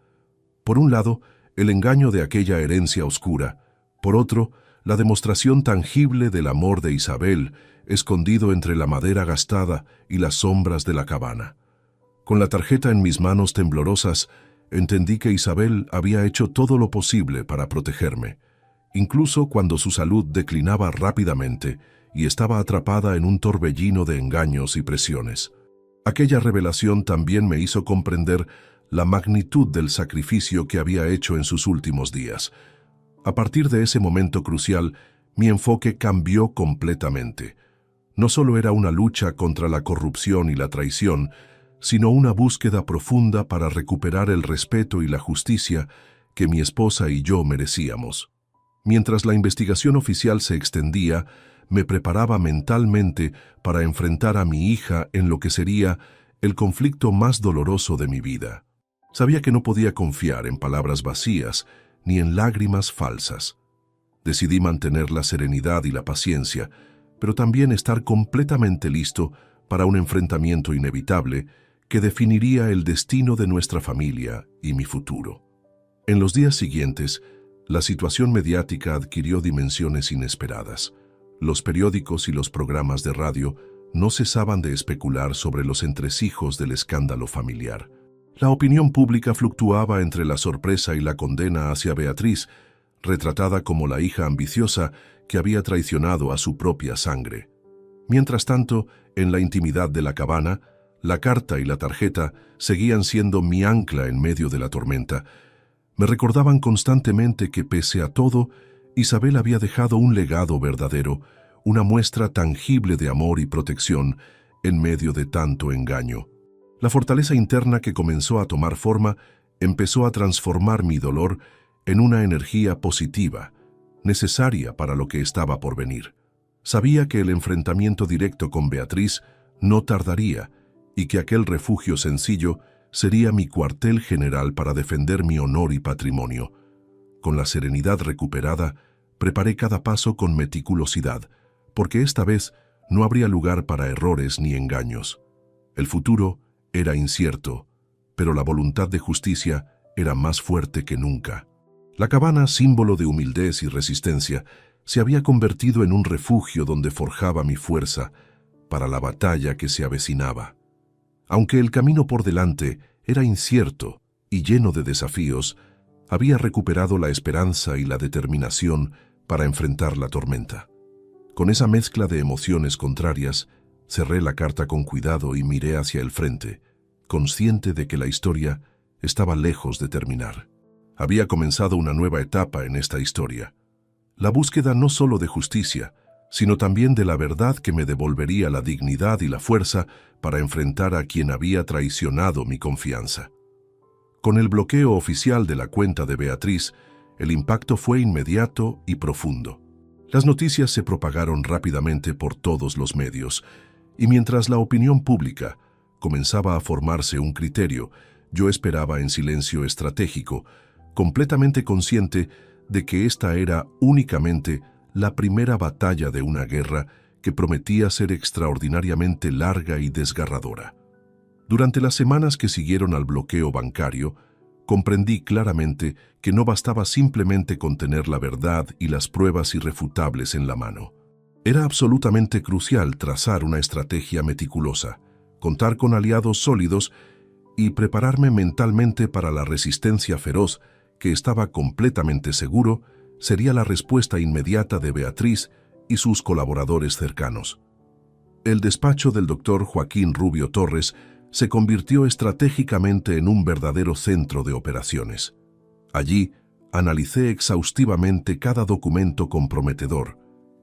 Por un lado, el engaño de aquella herencia oscura; por otro, la demostración tangible del amor de Isabel, escondido entre la madera gastada y las sombras de la cabana. Con la tarjeta en mis manos temblorosas, entendí que Isabel había hecho todo lo posible para protegerme, incluso cuando su salud declinaba rápidamente y estaba atrapada en un torbellino de engaños y presiones. Aquella revelación también me hizo comprender la magnitud del sacrificio que había hecho en sus últimos días. A partir de ese momento crucial, mi enfoque cambió completamente. No solo era una lucha contra la corrupción y la traición, sino una búsqueda profunda para recuperar el respeto y la justicia que mi esposa y yo merecíamos. Mientras la investigación oficial se extendía, me preparaba mentalmente para enfrentar a mi hija en lo que sería el conflicto más doloroso de mi vida. Sabía que no podía confiar en palabras vacías ni en lágrimas falsas. Decidí mantener la serenidad y la paciencia, pero también estar completamente listo para un enfrentamiento inevitable que definiría el destino de nuestra familia y mi futuro. En los días siguientes, la situación mediática adquirió dimensiones inesperadas. Los periódicos y los programas de radio no cesaban de especular sobre los entresijos del escándalo familiar. La opinión pública fluctuaba entre la sorpresa y la condena hacia Beatriz, retratada como la hija ambiciosa que había traicionado a su propia sangre. Mientras tanto, en la intimidad de la cabana, la carta y la tarjeta seguían siendo mi ancla en medio de la tormenta. Me recordaban constantemente que, pese a todo, Isabel había dejado un legado verdadero, una muestra tangible de amor y protección en medio de tanto engaño. La fortaleza interna que comenzó a tomar forma empezó a transformar mi dolor en una energía positiva, necesaria para lo que estaba por venir. Sabía que el enfrentamiento directo con Beatriz no tardaría y que aquel refugio sencillo sería mi cuartel general para defender mi honor y patrimonio. Con la serenidad recuperada, preparé cada paso con meticulosidad, porque esta vez no habría lugar para errores ni engaños. El futuro era incierto, pero la voluntad de justicia era más fuerte que nunca. La cabana, símbolo de humildad y resistencia, se había convertido en un refugio donde forjaba mi fuerza para la batalla que se avecinaba. Aunque el camino por delante era incierto y lleno de desafíos, había recuperado la esperanza y la determinación para enfrentar la tormenta. Con esa mezcla de emociones contrarias, cerré la carta con cuidado y miré hacia el frente, consciente de que la historia estaba lejos de terminar. Había comenzado una nueva etapa en esta historia. La búsqueda no solo de justicia, sino también de la verdad que me devolvería la dignidad y la fuerza para enfrentar a quien había traicionado mi confianza. Con el bloqueo oficial de la cuenta de Beatriz, el impacto fue inmediato y profundo. Las noticias se propagaron rápidamente por todos los medios, y mientras la opinión pública comenzaba a formarse un criterio, yo esperaba en silencio estratégico, completamente consciente de que esta era únicamente la primera batalla de una guerra que prometía ser extraordinariamente larga y desgarradora. Durante las semanas que siguieron al bloqueo bancario, comprendí claramente que no bastaba simplemente con tener la verdad y las pruebas irrefutables en la mano. Era absolutamente crucial trazar una estrategia meticulosa, contar con aliados sólidos y prepararme mentalmente para la resistencia feroz que estaba completamente seguro sería la respuesta inmediata de Beatriz y sus colaboradores cercanos. El despacho del doctor Joaquín Rubio Torres se convirtió estratégicamente en un verdadero centro de operaciones. Allí, analicé exhaustivamente cada documento comprometedor,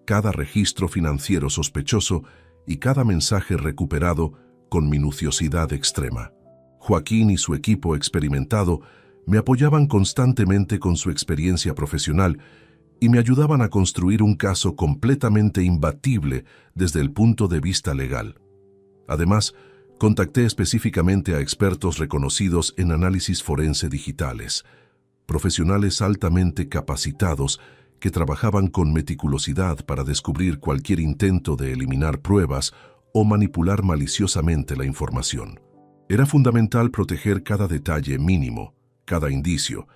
cada registro financiero sospechoso y cada mensaje recuperado con minuciosidad extrema. Joaquín y su equipo experimentado me apoyaban constantemente con su experiencia profesional y me ayudaban a construir un caso completamente imbatible desde el punto de vista legal. Además, contacté específicamente a expertos reconocidos en análisis forense digitales, profesionales altamente capacitados que trabajaban con meticulosidad para descubrir cualquier intento de eliminar pruebas o manipular maliciosamente la información. Era fundamental proteger cada detalle mínimo, cada indicio,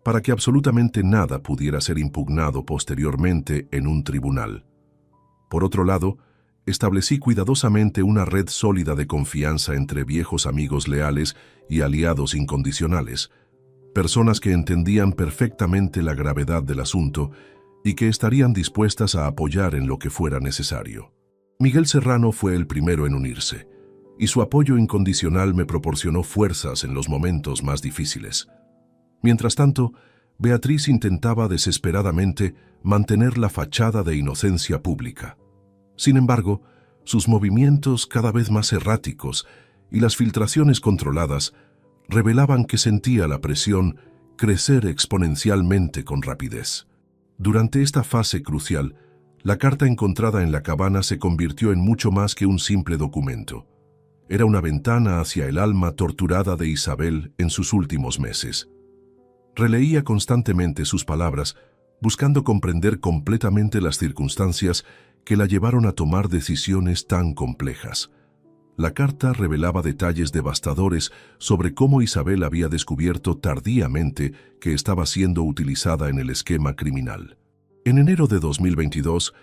para que absolutamente nada pudiera ser impugnado posteriormente en un tribunal. Por otro lado, establecí cuidadosamente una red sólida de confianza entre viejos amigos leales y aliados incondicionales, personas que entendían perfectamente la gravedad del asunto y que estarían dispuestas a apoyar en lo que fuera necesario. Miguel Serrano fue el primero en unirse, y su apoyo incondicional me proporcionó fuerzas en los momentos más difíciles. Mientras tanto, Beatriz intentaba desesperadamente mantener la fachada de inocencia pública. Sin embargo, sus movimientos cada vez más erráticos y las filtraciones controladas revelaban que sentía la presión crecer exponencialmente con rapidez. Durante esta fase crucial, la carta encontrada en la cabana se convirtió en mucho más que un simple documento. Era una ventana hacia el alma torturada de Isabel en sus últimos meses. Releía constantemente sus palabras, buscando comprender completamente las circunstancias que la llevaron a tomar decisiones tan complejas. La carta revelaba detalles devastadores sobre cómo Isabel había descubierto tardíamente que estaba siendo utilizada en el esquema criminal. En enero de 2022,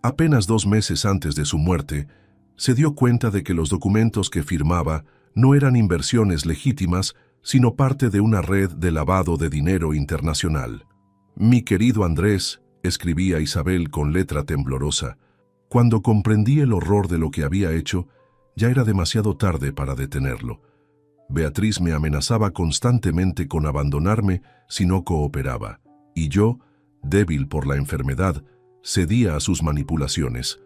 apenas 2 meses antes de su muerte, se dio cuenta de que los documentos que firmaba no eran inversiones legítimas, sino parte de una red de lavado de dinero internacional. «Mi querido Andrés», escribía Isabel con letra temblorosa, «cuando comprendí el horror de lo que había hecho, ya era demasiado tarde para detenerlo. Beatriz me amenazaba constantemente con abandonarme si no cooperaba, y yo, débil por la enfermedad, cedía a sus manipulaciones.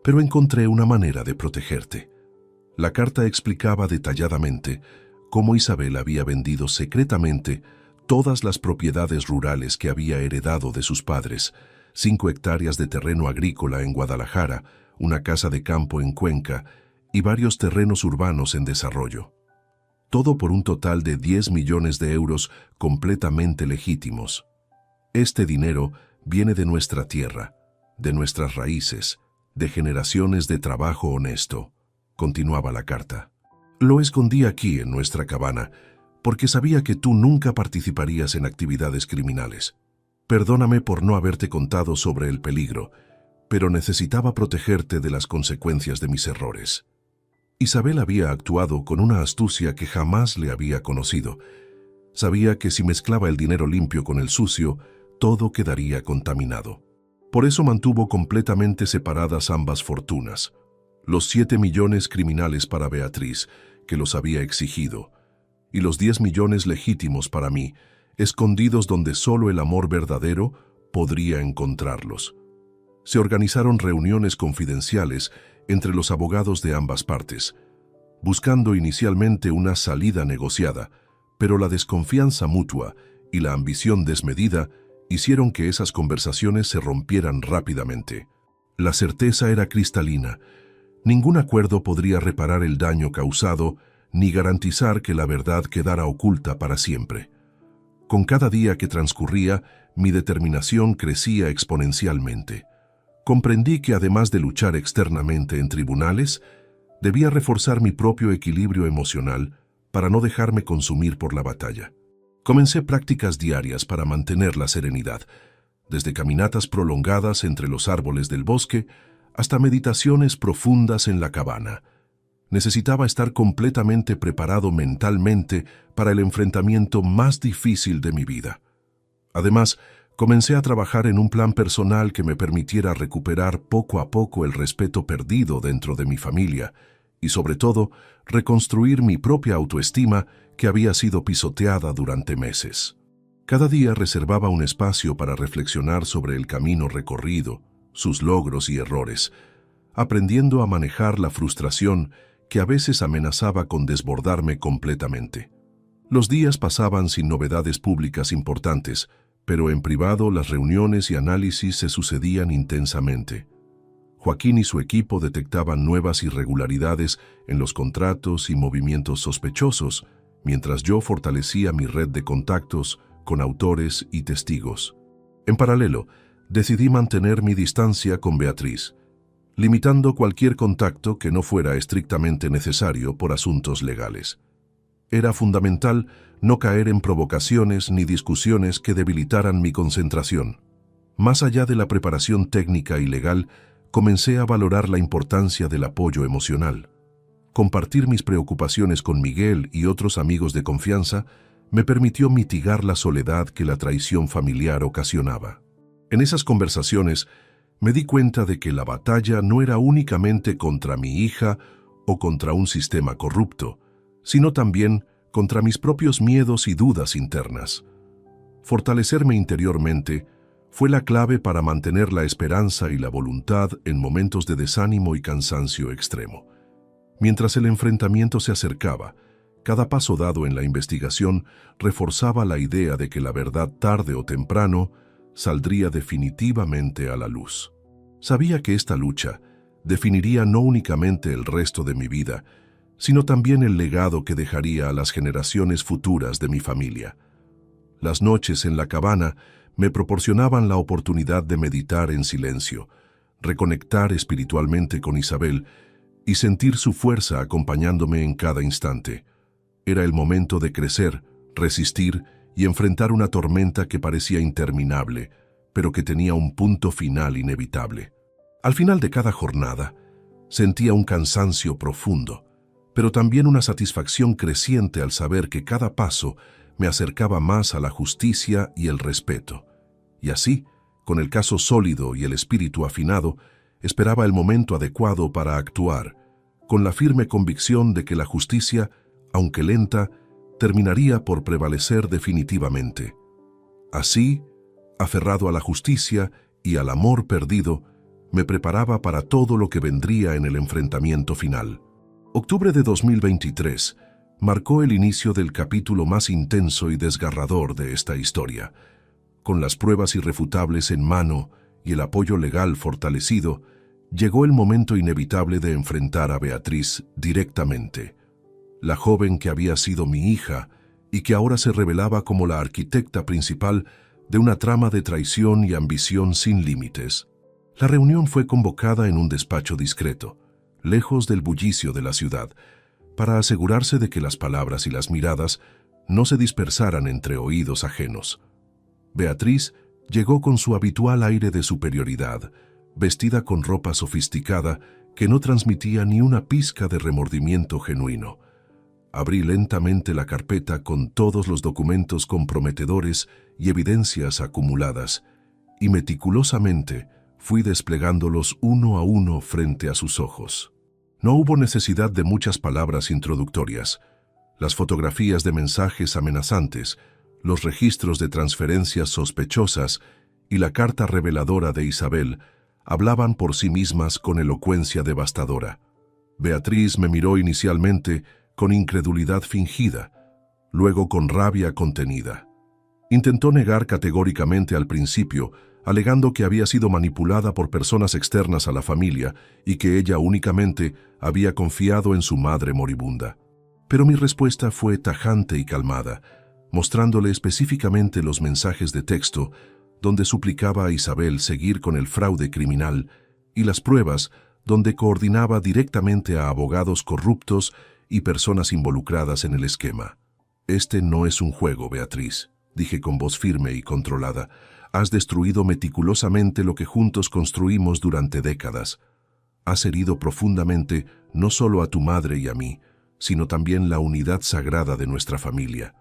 Pero encontré una manera de protegerte». La carta explicaba detalladamente cómo Isabel había vendido secretamente todas las propiedades rurales que había heredado de sus padres, 5 hectáreas de terreno agrícola en Guadalajara, una casa de campo en Cuenca y varios terrenos urbanos en desarrollo. Todo por un total de 10 millones de euros completamente legítimos. Este dinero viene de nuestra tierra, de nuestras raíces, de generaciones de trabajo honesto, continuaba la carta. Lo escondí aquí en nuestra cabana, porque sabía que tú nunca participarías en actividades criminales. Perdóname por no haberte contado sobre el peligro, pero necesitaba protegerte de las consecuencias de mis errores. Isabel había actuado con una astucia que jamás le había conocido. Sabía que si mezclaba el dinero limpio con el sucio, todo quedaría contaminado. Por eso mantuvo completamente separadas ambas fortunas. Los 7 millones criminales para Beatriz, que los había exigido, y los 10 millones legítimos para mí, escondidos donde solo el amor verdadero podría encontrarlos. Se organizaron reuniones confidenciales entre los abogados de ambas partes, buscando inicialmente una salida negociada, pero la desconfianza mutua y la ambición desmedida hicieron que esas conversaciones se rompieran rápidamente. La certeza era cristalina. Ningún acuerdo podría reparar el daño causado ni garantizar que la verdad quedara oculta para siempre. Con cada día que transcurría, mi determinación crecía exponencialmente. Comprendí que además de luchar externamente en tribunales, debía reforzar mi propio equilibrio emocional para no dejarme consumir por la batalla. Comencé prácticas diarias para mantener la serenidad, desde caminatas prolongadas entre los árboles del bosque hasta meditaciones profundas en la cabana. Necesitaba estar completamente preparado mentalmente para el enfrentamiento más difícil de mi vida. Además, comencé a trabajar en un plan personal que me permitiera recuperar poco a poco el respeto perdido dentro de mi familia y, sobre todo, reconstruir mi propia autoestima que había sido pisoteada durante meses. Cada día reservaba un espacio para reflexionar sobre el camino recorrido, sus logros y errores, aprendiendo a manejar la frustración que a veces amenazaba con desbordarme completamente. Los días pasaban sin novedades públicas importantes, pero en privado las reuniones y análisis se sucedían intensamente. Joaquín y su equipo detectaban nuevas irregularidades en los contratos y movimientos sospechosos, mientras yo fortalecía mi red de contactos con autores y testigos. En paralelo, decidí mantener mi distancia con Beatriz, limitando cualquier contacto que no fuera estrictamente necesario por asuntos legales. Era fundamental no caer en provocaciones ni discusiones que debilitaran mi concentración. Más allá de la preparación técnica y legal, comencé a valorar la importancia del apoyo emocional. Compartir mis preocupaciones con Miguel y otros amigos de confianza me permitió mitigar la soledad que la traición familiar ocasionaba. En esas conversaciones me di cuenta de que la batalla no era únicamente contra mi hija o contra un sistema corrupto, sino también contra mis propios miedos y dudas internas. Fortalecerme interiormente fue la clave para mantener la esperanza y la voluntad en momentos de desánimo y cansancio extremo. Mientras el enfrentamiento se acercaba, cada paso dado en la investigación reforzaba la idea de que la verdad tarde o temprano saldría definitivamente a la luz. Sabía que esta lucha definiría no únicamente el resto de mi vida, sino también el legado que dejaría a las generaciones futuras de mi familia. Las noches en la cabana me proporcionaban la oportunidad de meditar en silencio, reconectar espiritualmente con Isabel y sentir su fuerza acompañándome en cada instante. Era el momento de crecer, resistir y enfrentar una tormenta que parecía interminable, pero que tenía un punto final inevitable. Al final de cada jornada, sentía un cansancio profundo, pero también una satisfacción creciente al saber que cada paso me acercaba más a la justicia y el respeto. Y así, con el caso sólido y el espíritu afinado, esperaba el momento adecuado para actuar, con la firme convicción de que la justicia, aunque lenta, terminaría por prevalecer definitivamente. Así, aferrado a la justicia y al amor perdido, me preparaba para todo lo que vendría en el enfrentamiento final. Octubre de 2023 marcó el inicio del capítulo más intenso y desgarrador de esta historia. Con las pruebas irrefutables en mano y el apoyo legal fortalecido, llegó el momento inevitable de enfrentar a Beatriz directamente. La joven que había sido mi hija y que ahora se revelaba como la arquitecta principal de una trama de traición y ambición sin límites. La reunión fue convocada en un despacho discreto, lejos del bullicio de la ciudad, para asegurarse de que las palabras y las miradas no se dispersaran entre oídos ajenos. Beatriz llegó con su habitual aire de superioridad, vestida con ropa sofisticada que no transmitía ni una pizca de remordimiento genuino. Abrí lentamente la carpeta con todos los documentos comprometedores y evidencias acumuladas, y meticulosamente fui desplegándolos uno a uno frente a sus ojos. No hubo necesidad de muchas palabras introductorias. Las fotografías de mensajes amenazantes, los registros de transferencias sospechosas y la carta reveladora de Isabel hablaban por sí mismas con elocuencia devastadora. Beatriz me miró inicialmente con incredulidad fingida, luego con rabia contenida. Intentó negar categóricamente al principio, alegando que había sido manipulada por personas externas a la familia y que ella únicamente había confiado en su madre moribunda. Pero mi respuesta fue tajante y calmada, mostrándole específicamente los mensajes de texto donde suplicaba a Isabel seguir con el fraude criminal y las pruebas donde coordinaba directamente a abogados corruptos y personas involucradas en el esquema. «Este no es un juego, Beatriz», dije con voz firme y controlada. «Has destruido meticulosamente lo que juntos construimos durante décadas. Has herido profundamente no solo a tu madre y a mí, sino también la unidad sagrada de nuestra familia.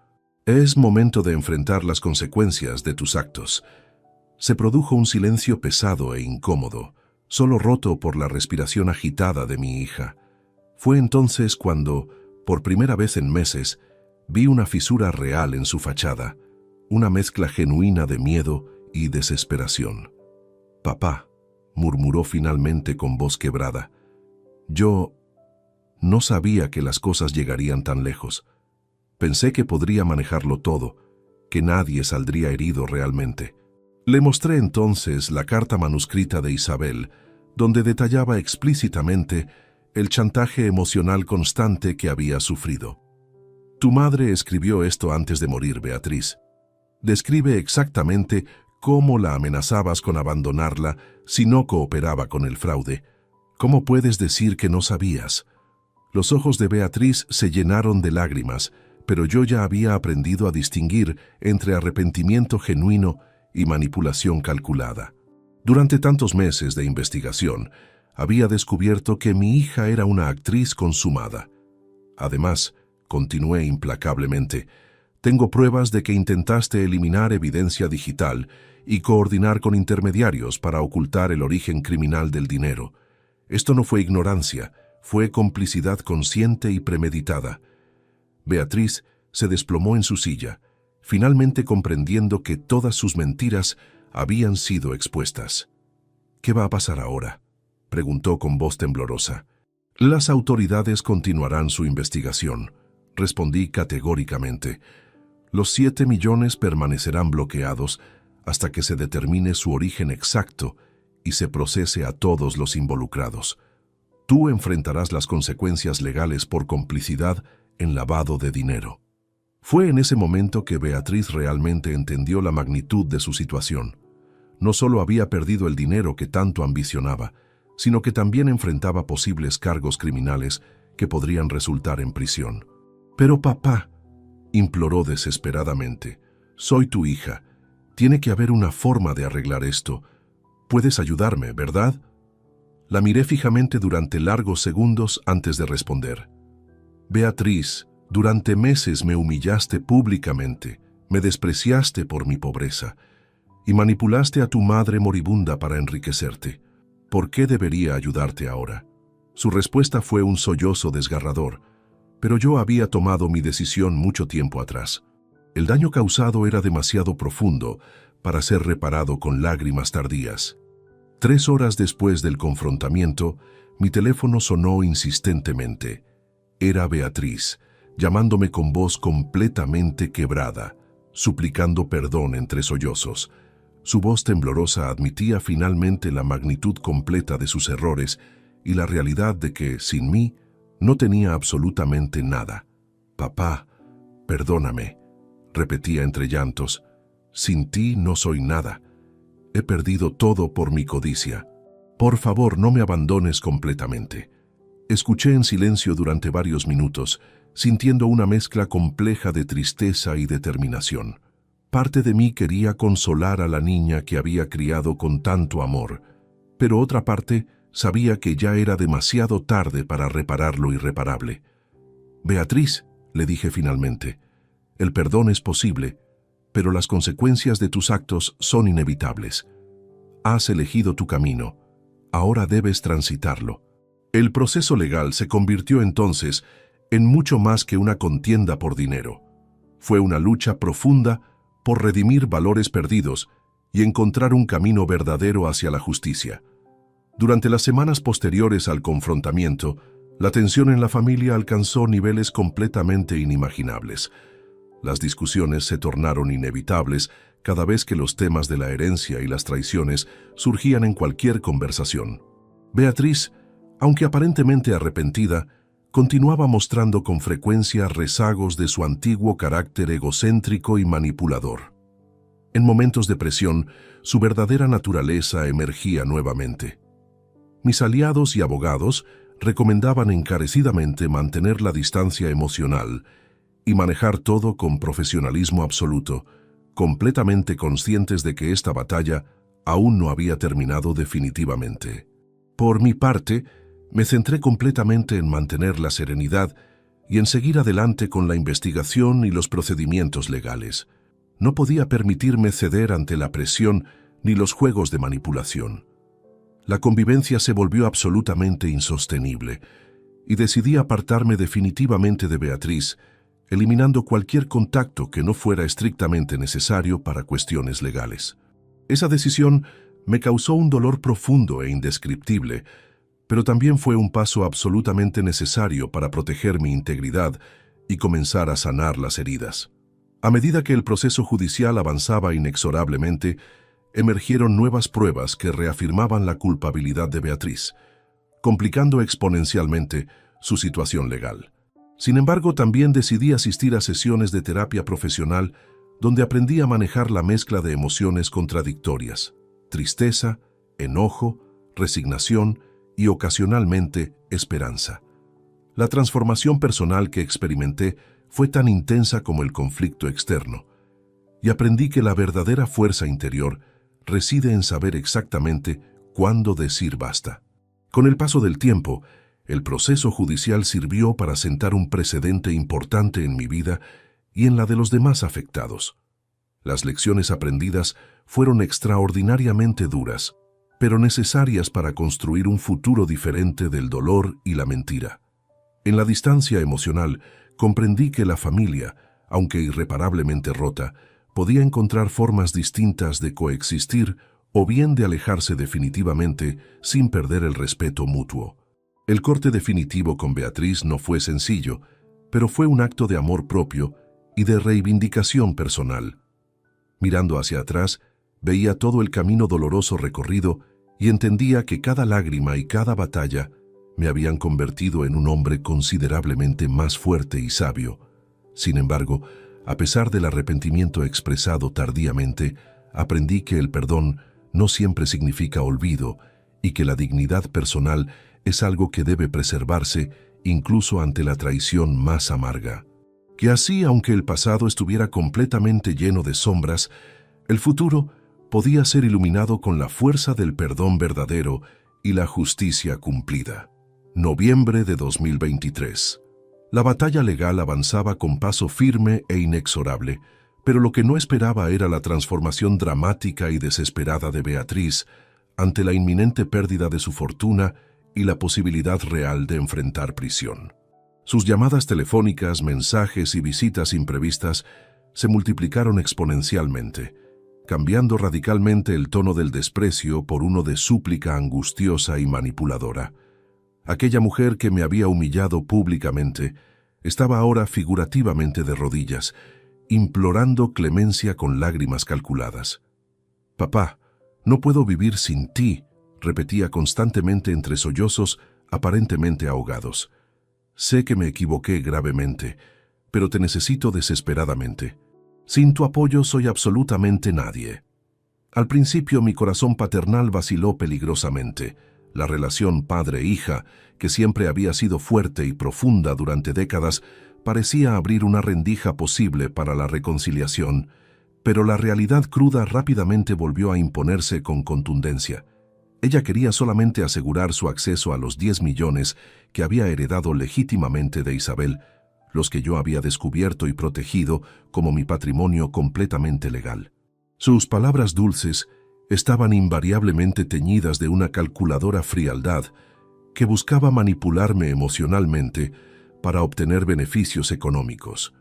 Es momento de enfrentar las consecuencias de tus actos». Se produjo un silencio pesado e incómodo, solo roto por la respiración agitada de mi hija. Fue entonces cuando, por primera vez en meses, vi una fisura real en su fachada, una mezcla genuina de miedo y desesperación. «Papá», murmuró finalmente con voz quebrada. «Yo no sabía que las cosas llegarían tan lejos. Pensé que podría manejarlo todo, que nadie saldría herido realmente». Le mostré entonces la carta manuscrita de Isabel, donde detallaba explícitamente el chantaje emocional constante que había sufrido. «Tu madre escribió esto antes de morir, Beatriz. Describe exactamente cómo la amenazabas con abandonarla si no cooperaba con el fraude. ¿Cómo puedes decir que no sabías?» Los ojos de Beatriz se llenaron de lágrimas, pero yo ya había aprendido a distinguir entre arrepentimiento genuino y manipulación calculada. Durante tantos meses de investigación, había descubierto que mi hija era una actriz consumada. Además, continué implacablemente, tengo pruebas de que intentaste eliminar evidencia digital y coordinar con intermediarios para ocultar el origen criminal del dinero. Esto no fue ignorancia, Fue complicidad consciente y premeditada. Beatriz se desplomó en su silla, finalmente comprendiendo que todas sus mentiras habían sido expuestas. «¿Qué va a pasar ahora?», preguntó con voz temblorosa. «Las autoridades continuarán su investigación», respondí categóricamente. «Los 7 millones permanecerán bloqueados hasta que se determine su origen exacto y se procese a todos los involucrados. Tú enfrentarás las consecuencias legales por complicidad en lavado de dinero». Fue en ese momento que Beatriz realmente entendió la magnitud de su situación. No solo había perdido el dinero que tanto ambicionaba, sino que también enfrentaba posibles cargos criminales que podrían resultar en prisión. «Pero papá», imploró desesperadamente, «soy tu hija. Tiene que haber una forma de arreglar esto. Puedes ayudarme, ¿verdad?». La miré fijamente durante largos segundos antes de responder. «Beatriz, durante meses me humillaste públicamente, me despreciaste por mi pobreza y manipulaste a tu madre moribunda para enriquecerte. ¿Por qué debería ayudarte ahora?». Su respuesta fue un sollozo desgarrador, pero yo había tomado mi decisión mucho tiempo atrás. El daño causado era demasiado profundo para ser reparado con lágrimas tardías. 3 horas después del confrontamiento, mi teléfono sonó insistentemente. Era Beatriz, llamándome con voz completamente quebrada, suplicando perdón entre sollozos. Su voz temblorosa admitía finalmente la magnitud completa de sus errores y la realidad de que, sin mí, no tenía absolutamente nada. «Papá, perdóname», repetía entre llantos. «Sin ti no soy nada. He perdido todo por mi codicia. Por favor, no me abandones completamente». Escuché en silencio durante varios minutos, sintiendo una mezcla compleja de tristeza y determinación. Parte de mí quería consolar a la niña que había criado con tanto amor, pero otra parte sabía que ya era demasiado tarde para reparar lo irreparable. «Beatriz», le dije finalmente, «el perdón es posible, pero las consecuencias de tus actos son inevitables. Has elegido tu camino, ahora debes transitarlo». El proceso legal se convirtió entonces en mucho más que una contienda por dinero. Fue una lucha profunda por redimir valores perdidos y encontrar un camino verdadero hacia la justicia. Durante las semanas posteriores al confrontamiento, la tensión en la familia alcanzó niveles completamente inimaginables. Las discusiones se tornaron inevitables cada vez que los temas de la herencia y las traiciones surgían en cualquier conversación. Beatriz, aunque aparentemente arrepentida, continuaba mostrando con frecuencia rezagos de su antiguo carácter egocéntrico y manipulador. En momentos de presión, su verdadera naturaleza emergía nuevamente. Mis aliados y abogados recomendaban encarecidamente mantener la distancia emocional y manejar todo con profesionalismo absoluto, completamente conscientes de que esta batalla aún no había terminado definitivamente. Por mi parte, me centré completamente en mantener la serenidad y en seguir adelante con la investigación y los procedimientos legales. No podía permitirme ceder ante la presión ni los juegos de manipulación. La convivencia se volvió absolutamente insostenible y decidí apartarme definitivamente de Beatriz, eliminando cualquier contacto que no fuera estrictamente necesario para cuestiones legales. Esa decisión me causó un dolor profundo e indescriptible, pero también fue un paso absolutamente necesario para proteger mi integridad y comenzar a sanar las heridas. A medida que el proceso judicial avanzaba inexorablemente, emergieron nuevas pruebas que reafirmaban la culpabilidad de Beatriz, complicando exponencialmente su situación legal. Sin embargo, también decidí asistir a sesiones de terapia profesional donde aprendí a manejar la mezcla de emociones contradictorias: tristeza, enojo, resignación y ocasionalmente esperanza. La transformación personal que experimenté fue tan intensa como el conflicto externo, y aprendí que la verdadera fuerza interior reside en saber exactamente cuándo decir basta. Con el paso del tiempo, el proceso judicial sirvió para sentar un precedente importante en mi vida y en la de los demás afectados. Las lecciones aprendidas fueron extraordinariamente duras, pero necesarias para construir un futuro diferente del dolor y la mentira. En la distancia emocional, comprendí que la familia, aunque irreparablemente rota, podía encontrar formas distintas de coexistir o bien de alejarse definitivamente sin perder el respeto mutuo. El corte definitivo con Beatriz no fue sencillo, pero fue un acto de amor propio y de reivindicación personal. Mirando hacia atrás, veía todo el camino doloroso recorrido y entendía que cada lágrima y cada batalla me habían convertido en un hombre considerablemente más fuerte y sabio. Sin embargo, a pesar del arrepentimiento expresado tardíamente, aprendí que el perdón no siempre significa olvido y que la dignidad personal es algo que debe preservarse incluso ante la traición más amarga. Que así, aunque el pasado estuviera completamente lleno de sombras, el futuro podía ser iluminado con la fuerza del perdón verdadero y la justicia cumplida. Noviembre de 2023. La batalla legal avanzaba con paso firme e inexorable, pero lo que no esperaba era la transformación dramática y desesperada de Beatriz ante la inminente pérdida de su fortuna y la posibilidad real de enfrentar prisión. Sus llamadas telefónicas, mensajes y visitas imprevistas se multiplicaron exponencialmente, cambiando radicalmente el tono del desprecio por uno de súplica angustiosa y manipuladora. Aquella mujer que me había humillado públicamente estaba ahora figurativamente de rodillas, implorando clemencia con lágrimas calculadas. «Papá, no puedo vivir sin ti», repetía constantemente entre sollozos aparentemente ahogados. «Sé que me equivoqué gravemente, pero te necesito desesperadamente. Sin tu apoyo soy absolutamente nadie». Al principio mi corazón paternal vaciló peligrosamente. La relación padre-hija, que siempre había sido fuerte y profunda durante décadas, parecía abrir una rendija posible para la reconciliación, pero la realidad cruda rápidamente volvió a imponerse con contundencia. Ella quería solamente asegurar su acceso a los 10 millones que había heredado legítimamente de Isabel, los que yo había descubierto y protegido como mi patrimonio completamente legal. Sus palabras dulces estaban invariablemente teñidas de una calculadora frialdad que buscaba manipularme emocionalmente para obtener beneficios económicos.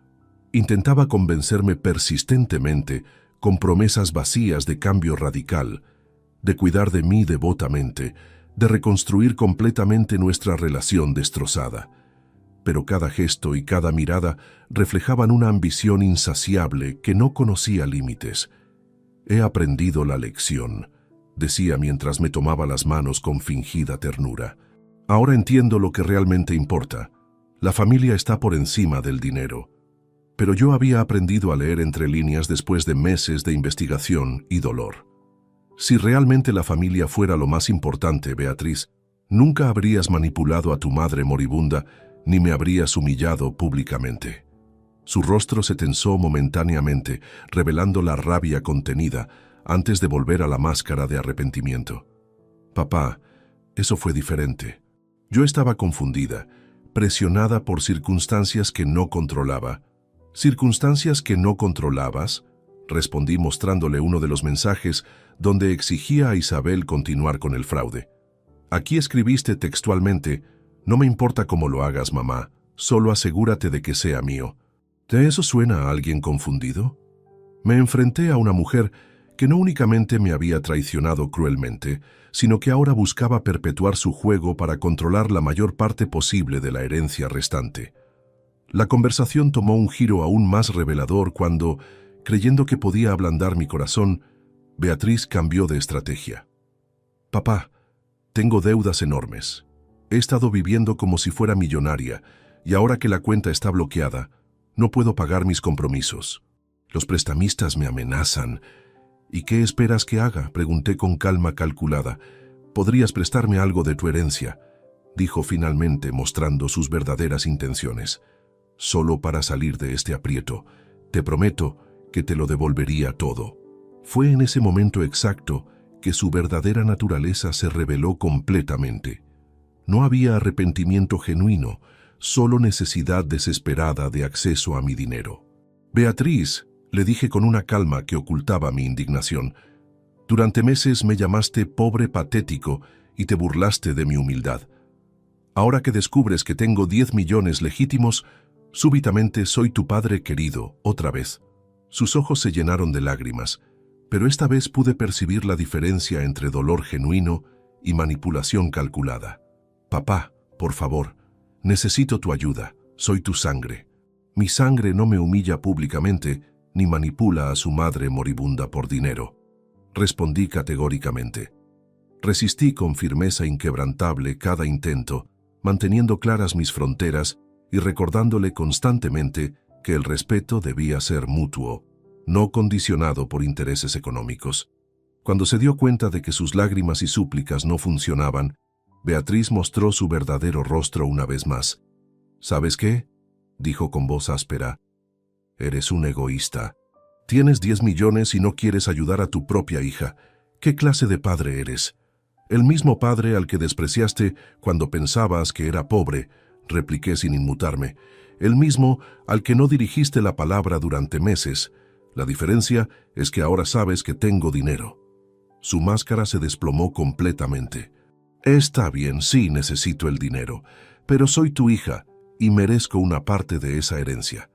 Intentaba convencerme persistentemente con promesas vacías de cambio radical, de cuidar de mí devotamente, de reconstruir completamente nuestra relación destrozada. Pero cada gesto y cada mirada reflejaban una ambición insaciable que no conocía límites. «He aprendido la lección», decía mientras me tomaba las manos con fingida ternura. «Ahora entiendo lo que realmente importa. La familia está por encima del dinero». Pero yo había aprendido a leer entre líneas después de meses de investigación y dolor. Si realmente la familia fuera lo más importante, Beatriz, nunca habrías manipulado a tu madre moribunda ni me habrías humillado públicamente. Su rostro se tensó momentáneamente, revelando la rabia contenida, antes de volver a la máscara de arrepentimiento. «Papá, eso fue diferente. Yo estaba confundida, presionada por circunstancias que no controlaba». «¿Circunstancias que no controlabas?», respondí mostrándole uno de los mensajes donde exigía a Isabel continuar con el fraude. «Aquí escribiste textualmente: no me importa cómo lo hagas, mamá, solo asegúrate de que sea mío». ¿De eso suena a alguien confundido? Me enfrenté a una mujer que no únicamente me había traicionado cruelmente, sino que ahora buscaba perpetuar su juego para controlar la mayor parte posible de la herencia restante. La conversación tomó un giro aún más revelador cuando, creyendo que podía ablandar mi corazón, Beatriz cambió de estrategia. «Papá, tengo deudas enormes. He estado viviendo como si fuera millonaria, y ahora que la cuenta está bloqueada, no puedo pagar mis compromisos. Los prestamistas me amenazan». «¿Y qué esperas que haga?», pregunté con calma calculada. «Podrías prestarme algo de tu herencia», dijo finalmente, mostrando sus verdaderas intenciones. «Solo para salir de este aprieto. Te prometo que te lo devolvería todo». Fue en ese momento exacto que su verdadera naturaleza se reveló completamente. No había arrepentimiento genuino, solo necesidad desesperada de acceso a mi dinero. «Beatriz», le dije con una calma que ocultaba mi indignación, Durante meses me llamaste pobre patético y te burlaste de mi humildad. Ahora que descubres que tengo 10 millones legítimos, súbitamente soy tu padre querido, otra vez. Sus ojos se llenaron de lágrimas, pero esta vez pude percibir la diferencia entre dolor genuino y manipulación calculada. Papá, por favor, necesito tu ayuda, soy tu sangre. Mi sangre no me humilla públicamente ni manipula a su madre moribunda por dinero. Respondí categóricamente. Resistí con firmeza inquebrantable cada intento, manteniendo claras mis fronteras y recordándole constantemente que el respeto debía ser mutuo, no condicionado por intereses económicos. Cuando se dio cuenta de que sus lágrimas y súplicas no funcionaban, Beatriz mostró su verdadero rostro una vez más. ¿Sabes qué?, dijo con voz áspera. Eres un egoísta. Tienes 10 millones y no quieres ayudar a tu propia hija. ¿Qué clase de padre eres? El mismo padre al que despreciaste cuando pensabas que era pobre, repliqué sin inmutarme. El mismo al que no dirigiste la palabra durante meses. La diferencia es que ahora sabes que tengo dinero. Su máscara se desplomó completamente. Está bien, sí necesito el dinero, pero soy tu hija y merezco una parte de esa herencia.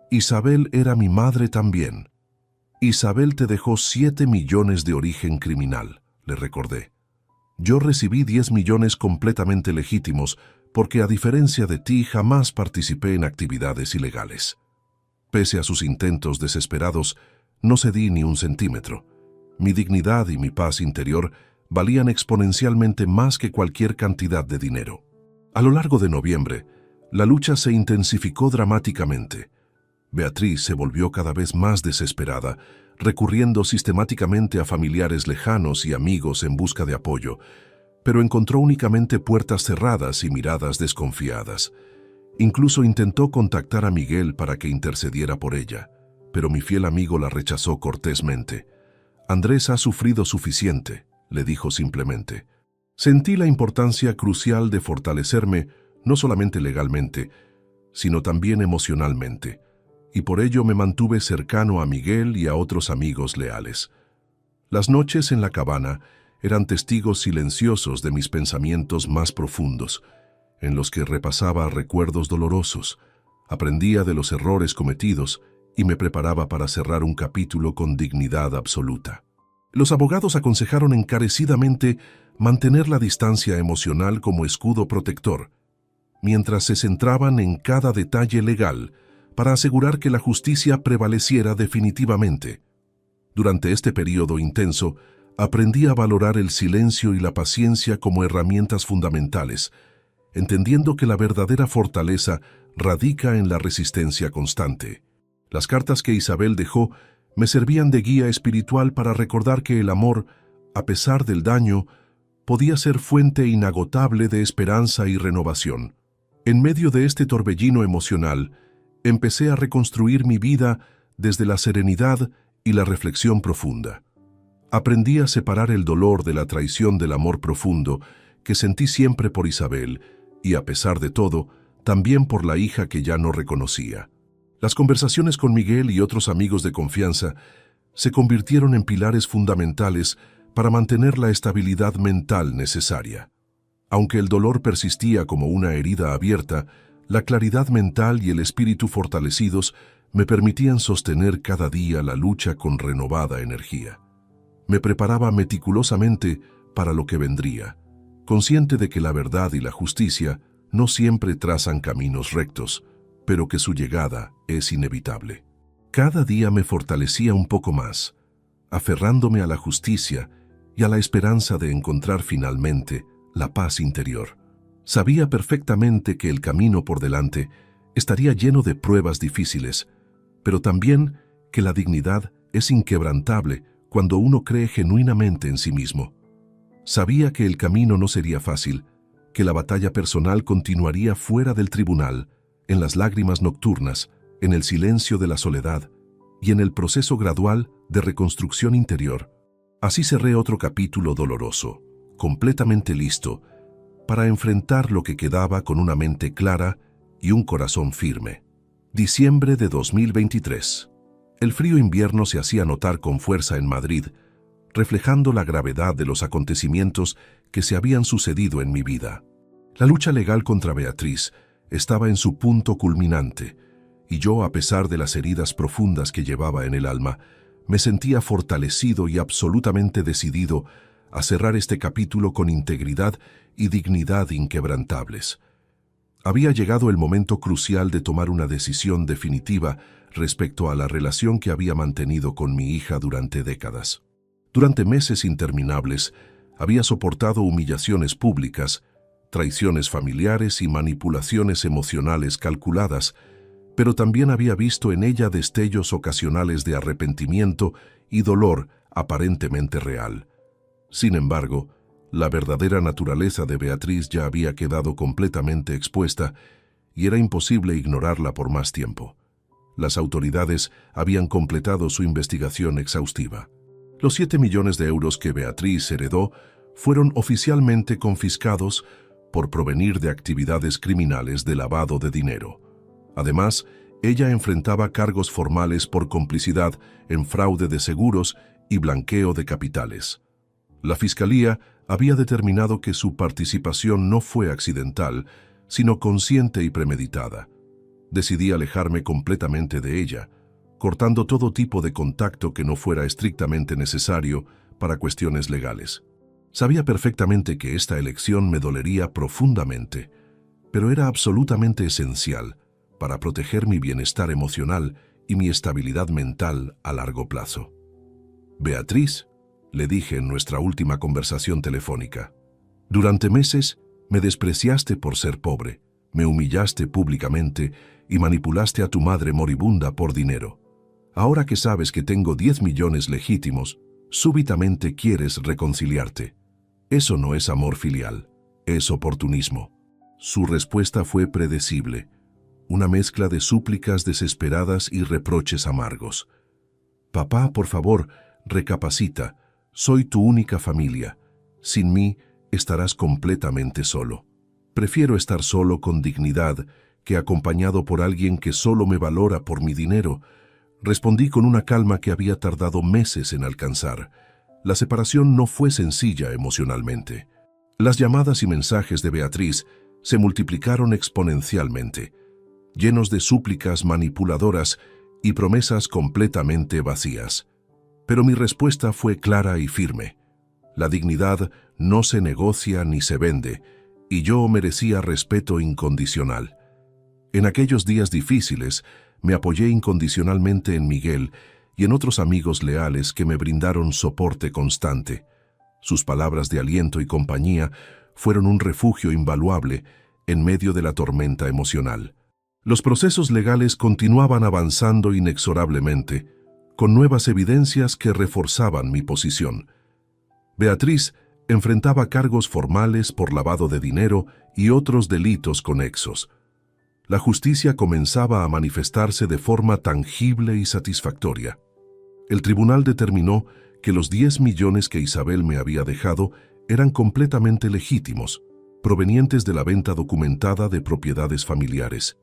Isabel era mi madre también. Isabel te dejó 7 millones de origen criminal, le recordé. Yo recibí 10 millones completamente legítimos porque, a diferencia de ti, jamás participé en actividades ilegales. Pese a sus intentos desesperados, no cedí ni un centímetro. Mi dignidad y mi paz interior valían exponencialmente más que cualquier cantidad de dinero. A lo largo de noviembre, la lucha se intensificó dramáticamente. Beatriz se volvió cada vez más desesperada, recurriendo sistemáticamente a familiares lejanos y amigos en busca de apoyo, pero encontró únicamente puertas cerradas y miradas desconfiadas. Incluso intentó contactar a Miguel para que intercediera por ella, pero mi fiel amigo la rechazó cortésmente. Andrés ha sufrido suficiente, le dijo simplemente. Sentí la importancia crucial de fortalecerme, no solamente legalmente, sino también emocionalmente, y por ello me mantuve cercano a Miguel y a otros amigos leales. Las noches en la cabana eran testigos silenciosos de mis pensamientos más profundos, en los que repasaba recuerdos dolorosos, aprendía de los errores cometidos y me preparaba para cerrar un capítulo con dignidad absoluta. Los abogados aconsejaron encarecidamente mantener la distancia emocional como escudo protector, mientras se centraban en cada detalle legal para asegurar que la justicia prevaleciera definitivamente. Durante este periodo intenso, aprendí a valorar el silencio y la paciencia como herramientas fundamentales, entendiendo que la verdadera fortaleza radica en la resistencia constante. Las cartas que Isabel dejó me servían de guía espiritual para recordar que el amor, a pesar del daño, podía ser fuente inagotable de esperanza y renovación. En medio de este torbellino emocional, empecé a reconstruir mi vida desde la serenidad y la reflexión profunda. Aprendí a separar el dolor de la traición del amor profundo que sentí siempre por Isabel y, a pesar de todo, también por la hija que ya no reconocía. Las conversaciones con Miguel y otros amigos de confianza se convirtieron en pilares fundamentales para mantener la estabilidad mental necesaria. Aunque el dolor persistía como una herida abierta, la claridad mental y el espíritu fortalecidos me permitían sostener cada día la lucha con renovada energía. Me preparaba meticulosamente para lo que vendría, consciente de que la verdad y la justicia no siempre trazan caminos rectos, pero que su llegada es inevitable. Cada día me fortalecía un poco más, aferrándome a la justicia y a la esperanza de encontrar finalmente la paz interior. Sabía perfectamente que el camino por delante estaría lleno de pruebas difíciles, pero también que la dignidad es inquebrantable cuando uno cree genuinamente en sí mismo. Sabía que el camino no sería fácil, que la batalla personal continuaría fuera del tribunal, en las lágrimas nocturnas, en el silencio de la soledad y en el proceso gradual de reconstrucción interior. Así cerré otro capítulo doloroso, completamente listo, para enfrentar lo que quedaba con una mente clara y un corazón firme. Diciembre de 2023. El frío invierno se hacía notar con fuerza en Madrid, reflejando la gravedad de los acontecimientos que se habían sucedido en mi vida. La lucha legal contra Beatriz estaba en su punto culminante, y yo, a pesar de las heridas profundas que llevaba en el alma, me sentía fortalecido y absolutamente decidido a cerrar este capítulo con integridad y dignidad inquebrantables. Había llegado el momento crucial de tomar una decisión definitiva respecto a la relación que había mantenido con mi hija durante décadas. Durante meses interminables, había soportado humillaciones públicas, traiciones familiares y manipulaciones emocionales calculadas, pero también había visto en ella destellos ocasionales de arrepentimiento y dolor aparentemente real. Sin embargo, la verdadera naturaleza de Beatriz ya había quedado completamente expuesta y era imposible ignorarla por más tiempo. Las autoridades habían completado su investigación exhaustiva. Los 7 millones de euros que Beatriz heredó fueron oficialmente confiscados por provenir de actividades criminales de lavado de dinero. Además, ella enfrentaba cargos formales por complicidad en fraude de seguros y blanqueo de capitales. La Fiscalía había determinado que su participación no fue accidental, sino consciente y premeditada. Decidí alejarme completamente de ella, cortando todo tipo de contacto que no fuera estrictamente necesario para cuestiones legales. Sabía perfectamente que esta elección me dolería profundamente, pero era absolutamente esencial para proteger mi bienestar emocional y mi estabilidad mental a largo plazo. Beatriz, le dije en nuestra última conversación telefónica, durante meses me despreciaste por ser pobre, me humillaste públicamente y manipulaste a tu madre moribunda por dinero. Ahora que sabes que tengo 10 millones legítimos, súbitamente quieres reconciliarte. Eso no es amor filial, es oportunismo. Su respuesta fue predecible, una mezcla de súplicas desesperadas y reproches amargos. Papá, por favor, recapacita, soy tu única familia. Sin mí, estarás completamente solo. Prefiero estar solo con dignidad que acompañado por alguien que solo me valora por mi dinero. Respondí con una calma que había tardado meses en alcanzar. La separación no fue sencilla emocionalmente. Las llamadas y mensajes de Beatriz se multiplicaron exponencialmente, llenos de súplicas manipuladoras y promesas completamente vacías. Pero mi respuesta fue clara y firme. La dignidad no se negocia ni se vende, y yo merecía respeto incondicional. En aquellos días difíciles, me apoyé incondicionalmente en Miguel y en otros amigos leales que me brindaron soporte constante. Sus palabras de aliento y compañía fueron un refugio invaluable en medio de la tormenta emocional. Los procesos legales continuaban avanzando inexorablemente, con nuevas evidencias que reforzaban mi posición. Beatriz enfrentaba cargos formales por lavado de dinero y otros delitos conexos. La justicia comenzaba a manifestarse de forma tangible y satisfactoria. El tribunal determinó que los 10 millones que Isabel me había dejado eran completamente legítimos, provenientes de la venta documentada de propiedades familiares.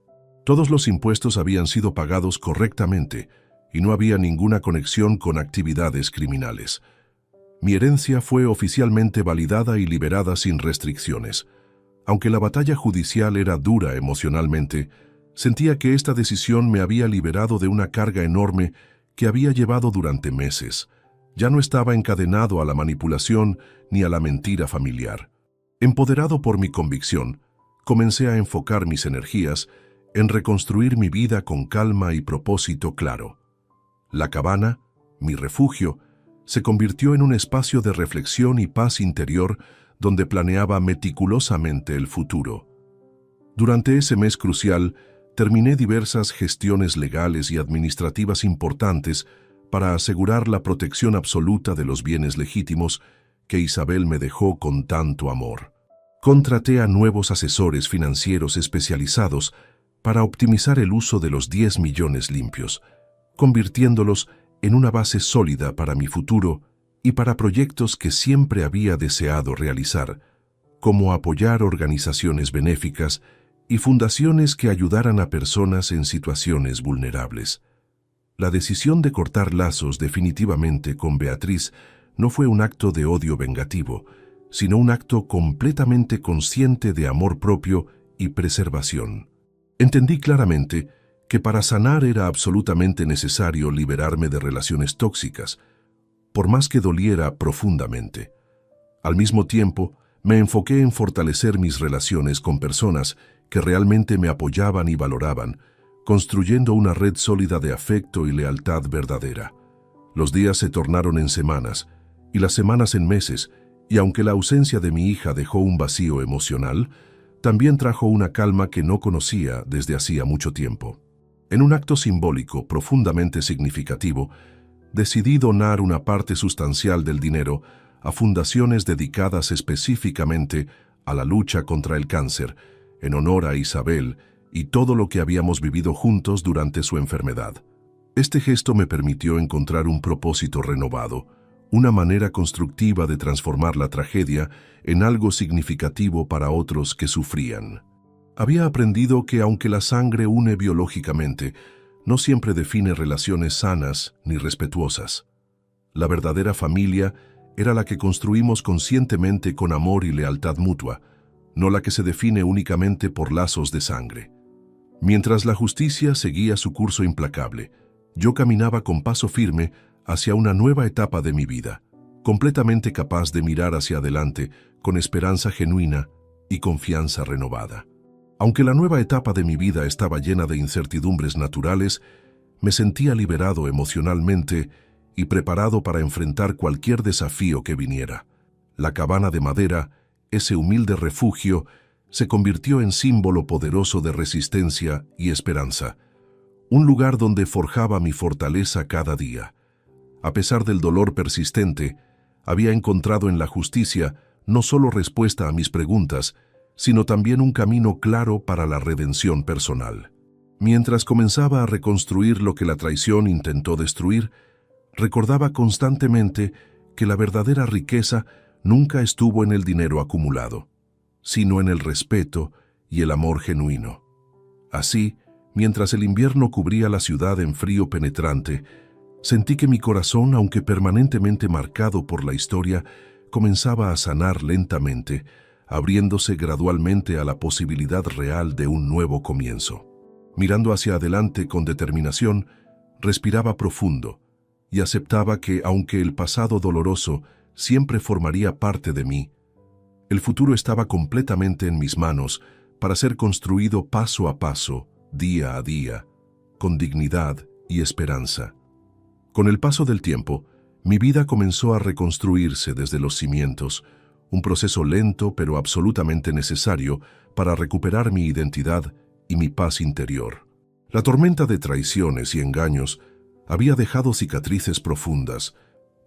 Todos los impuestos habían sido pagados correctamente y no había ninguna conexión con actividades criminales. Mi herencia fue oficialmente validada y liberada sin restricciones. Aunque la batalla judicial era dura emocionalmente, sentía que esta decisión me había liberado de una carga enorme que había llevado durante meses. Ya no estaba encadenado a la manipulación ni a la mentira familiar. Empoderado por mi convicción, comencé a enfocar mis energías en reconstruir mi vida con calma y propósito claro. La cabana, mi refugio, se convirtió en un espacio de reflexión y paz interior donde planeaba meticulosamente el futuro. Durante ese mes crucial, terminé diversas gestiones legales y administrativas importantes para asegurar la protección absoluta de los bienes legítimos que Isabel me dejó con tanto amor. Contraté a nuevos asesores financieros especializados para optimizar el uso de los 10 millones limpios, convirtiéndolos en una base sólida para mi futuro y para proyectos que siempre había deseado realizar, como apoyar organizaciones benéficas y fundaciones que ayudaran a personas en situaciones vulnerables. La decisión de cortar lazos definitivamente con Beatriz no fue un acto de odio vengativo, sino un acto completamente consciente de amor propio y preservación. Entendí claramente que para sanar era absolutamente necesario liberarme de relaciones tóxicas, por más que doliera profundamente. Al mismo tiempo, me enfoqué en fortalecer mis relaciones con personas que realmente me apoyaban y valoraban, construyendo una red sólida de afecto y lealtad verdadera. Los días se tornaron en semanas, y las semanas en meses, y aunque la ausencia de mi hija dejó un vacío emocional, también trajo una calma que no conocía desde hacía mucho tiempo. En un acto simbólico profundamente significativo, decidí donar una parte sustancial del dinero a fundaciones dedicadas específicamente a la lucha contra el cáncer, en honor a Isabel y todo lo que habíamos vivido juntos durante su enfermedad. Este gesto me permitió encontrar un propósito renovado, una manera constructiva de transformar la tragedia en algo significativo para otros que sufrían. Había aprendido que aunque la sangre une biológicamente, no siempre define relaciones sanas ni respetuosas. La verdadera familia era la que construimos conscientemente con amor y lealtad mutua, no la que se define únicamente por lazos de sangre. Mientras la justicia seguía su curso implacable, yo caminaba con paso firme hacia una nueva etapa de mi vida, completamente capaz de mirar hacia adelante con esperanza genuina y confianza renovada. Aunque la nueva etapa de mi vida estaba llena de incertidumbres naturales, me sentía liberado emocionalmente y preparado para enfrentar cualquier desafío que viniera. La cabana de madera, ese humilde refugio, se convirtió en símbolo poderoso de resistencia y esperanza, un lugar donde forjaba mi fortaleza cada día. A pesar del dolor persistente, había encontrado en la justicia no solo respuesta a mis preguntas, sino también un camino claro para la redención personal. Mientras comenzaba a reconstruir lo que la traición intentó destruir, recordaba constantemente que la verdadera riqueza nunca estuvo en el dinero acumulado, sino en el respeto y el amor genuino. Así, mientras el invierno cubría la ciudad en frío penetrante, sentí que mi corazón, aunque permanentemente marcado por la historia, comenzaba a sanar lentamente, abriéndose gradualmente a la posibilidad real de un nuevo comienzo. Mirando hacia adelante con determinación, respiraba profundo y aceptaba que, aunque el pasado doloroso siempre formaría parte de mí, el futuro estaba completamente en mis manos para ser construido paso a paso, día a día, con dignidad y esperanza. Con el paso del tiempo, mi vida comenzó a reconstruirse desde los cimientos, un proceso lento pero absolutamente necesario para recuperar mi identidad y mi paz interior. La tormenta de traiciones y engaños había dejado cicatrices profundas,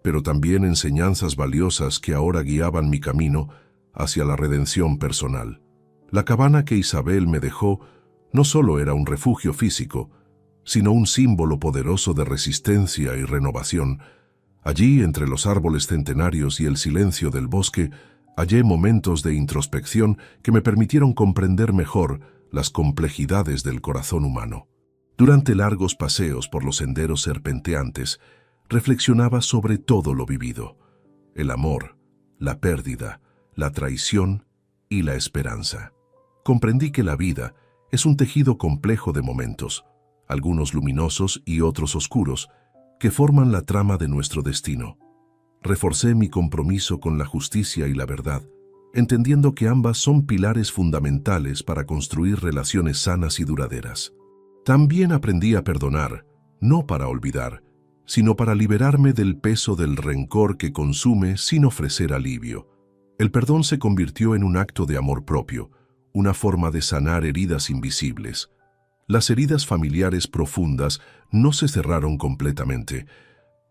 pero también enseñanzas valiosas que ahora guiaban mi camino hacia la redención personal. La cabana que Isabel me dejó no solo era un refugio físico, sino un símbolo poderoso de resistencia y renovación. Allí, entre los árboles centenarios y el silencio del bosque, hallé momentos de introspección que me permitieron comprender mejor las complejidades del corazón humano. Durante largos paseos por los senderos serpenteantes, reflexionaba sobre todo lo vivido: el amor, la pérdida, la traición y la esperanza. Comprendí que la vida es un tejido complejo de momentos, algunos luminosos y otros oscuros, que forman la trama de nuestro destino. Reforcé mi compromiso con la justicia y la verdad, entendiendo que ambas son pilares fundamentales para construir relaciones sanas y duraderas. También aprendí a perdonar, no para olvidar, sino para liberarme del peso del rencor que consume sin ofrecer alivio. El perdón se convirtió en un acto de amor propio, una forma de sanar heridas invisibles. Las heridas familiares profundas no se cerraron completamente,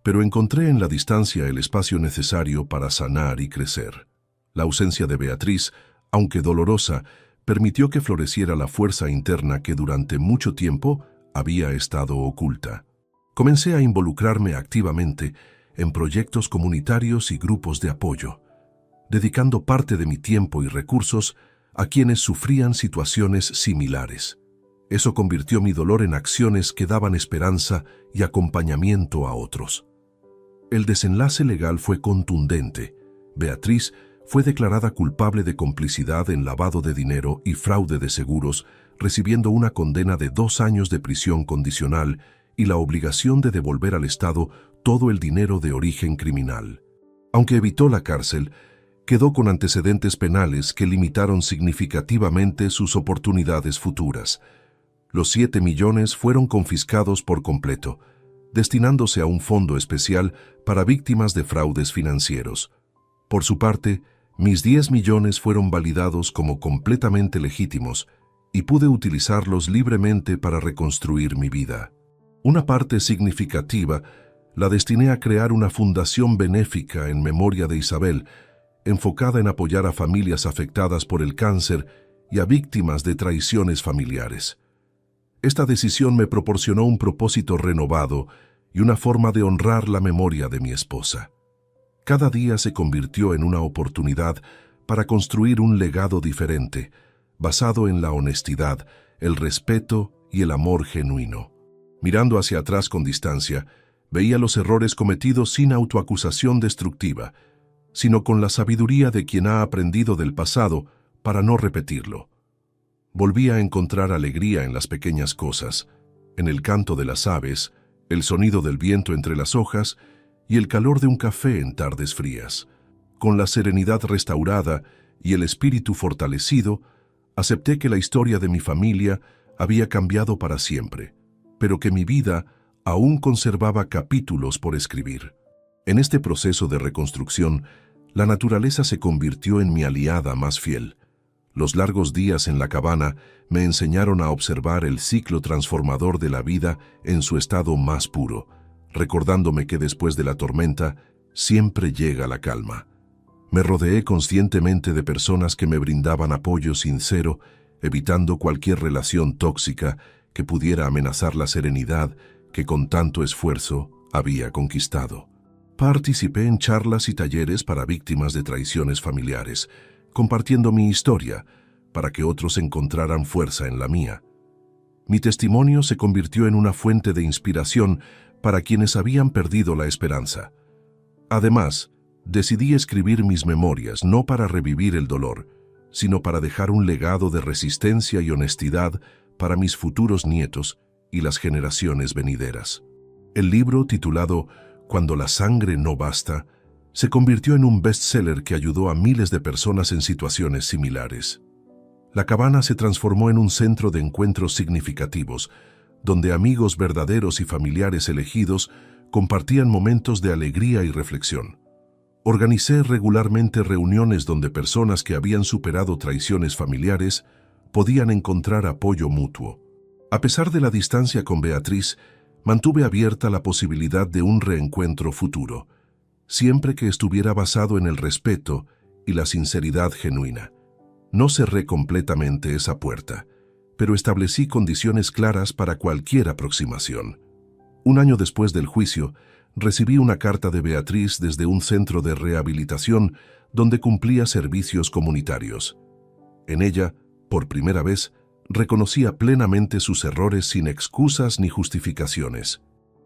pero encontré en la distancia el espacio necesario para sanar y crecer. La ausencia de Beatriz, aunque dolorosa, permitió que floreciera la fuerza interna que durante mucho tiempo había estado oculta. Comencé a involucrarme activamente en proyectos comunitarios y grupos de apoyo, dedicando parte de mi tiempo y recursos a quienes sufrían situaciones similares. Eso convirtió mi dolor en acciones que daban esperanza y acompañamiento a otros. El desenlace legal fue contundente. Beatriz fue declarada culpable de complicidad en lavado de dinero y fraude de seguros, recibiendo una condena de 2 años de prisión condicional y la obligación de devolver al Estado todo el dinero de origen criminal. Aunque evitó la cárcel, quedó con antecedentes penales que limitaron significativamente sus oportunidades futuras. Los 7 millones fueron confiscados por completo, destinándose a un fondo especial para víctimas de fraudes financieros. Por su parte, mis 10 millones fueron validados como completamente legítimos y pude utilizarlos libremente para reconstruir mi vida. Una parte significativa la destiné a crear una fundación benéfica en memoria de Isabel, enfocada en apoyar a familias afectadas por el cáncer y a víctimas de traiciones familiares. Esta decisión me proporcionó un propósito renovado y una forma de honrar la memoria de mi esposa. Cada día se convirtió en una oportunidad para construir un legado diferente, basado en la honestidad, el respeto y el amor genuino. Mirando hacia atrás con distancia, veía los errores cometidos sin autoacusación destructiva, sino con la sabiduría de quien ha aprendido del pasado para no repetirlo. Volví a encontrar alegría en las pequeñas cosas, en el canto de las aves, el sonido del viento entre las hojas y el calor de un café en tardes frías. Con la serenidad restaurada y el espíritu fortalecido, acepté que la historia de mi familia había cambiado para siempre, pero que mi vida aún conservaba capítulos por escribir. En este proceso de reconstrucción, la naturaleza se convirtió en mi aliada más fiel. Los largos días en la cabana me enseñaron a observar el ciclo transformador de la vida en su estado más puro, recordándome que después de la tormenta siempre llega la calma. Me rodeé conscientemente de personas que me brindaban apoyo sincero, evitando cualquier relación tóxica que pudiera amenazar la serenidad que con tanto esfuerzo había conquistado. Participé en charlas y talleres para víctimas de traiciones familiares, compartiendo mi historia para que otros encontraran fuerza en la mía. Mi testimonio se convirtió en una fuente de inspiración para quienes habían perdido la esperanza. Además, decidí escribir mis memorias no para revivir el dolor, sino para dejar un legado de resistencia y honestidad para mis futuros nietos y las generaciones venideras. El libro, titulado Cuando la sangre no basta, se convirtió en un bestseller que ayudó a miles de personas en situaciones similares. La cabana se transformó en un centro de encuentros significativos, donde amigos verdaderos y familiares elegidos compartían momentos de alegría y reflexión. Organicé regularmente reuniones donde personas que habían superado traiciones familiares podían encontrar apoyo mutuo. A pesar de la distancia con Beatriz, mantuve abierta la posibilidad de un reencuentro futuro, siempre que estuviera basado en el respeto y la sinceridad genuina. No cerré completamente esa puerta, pero establecí condiciones claras para cualquier aproximación. Un año después del juicio, recibí una carta de Beatriz desde un centro de rehabilitación donde cumplía servicios comunitarios. En ella, por primera vez, reconocía plenamente sus errores sin excusas ni justificaciones.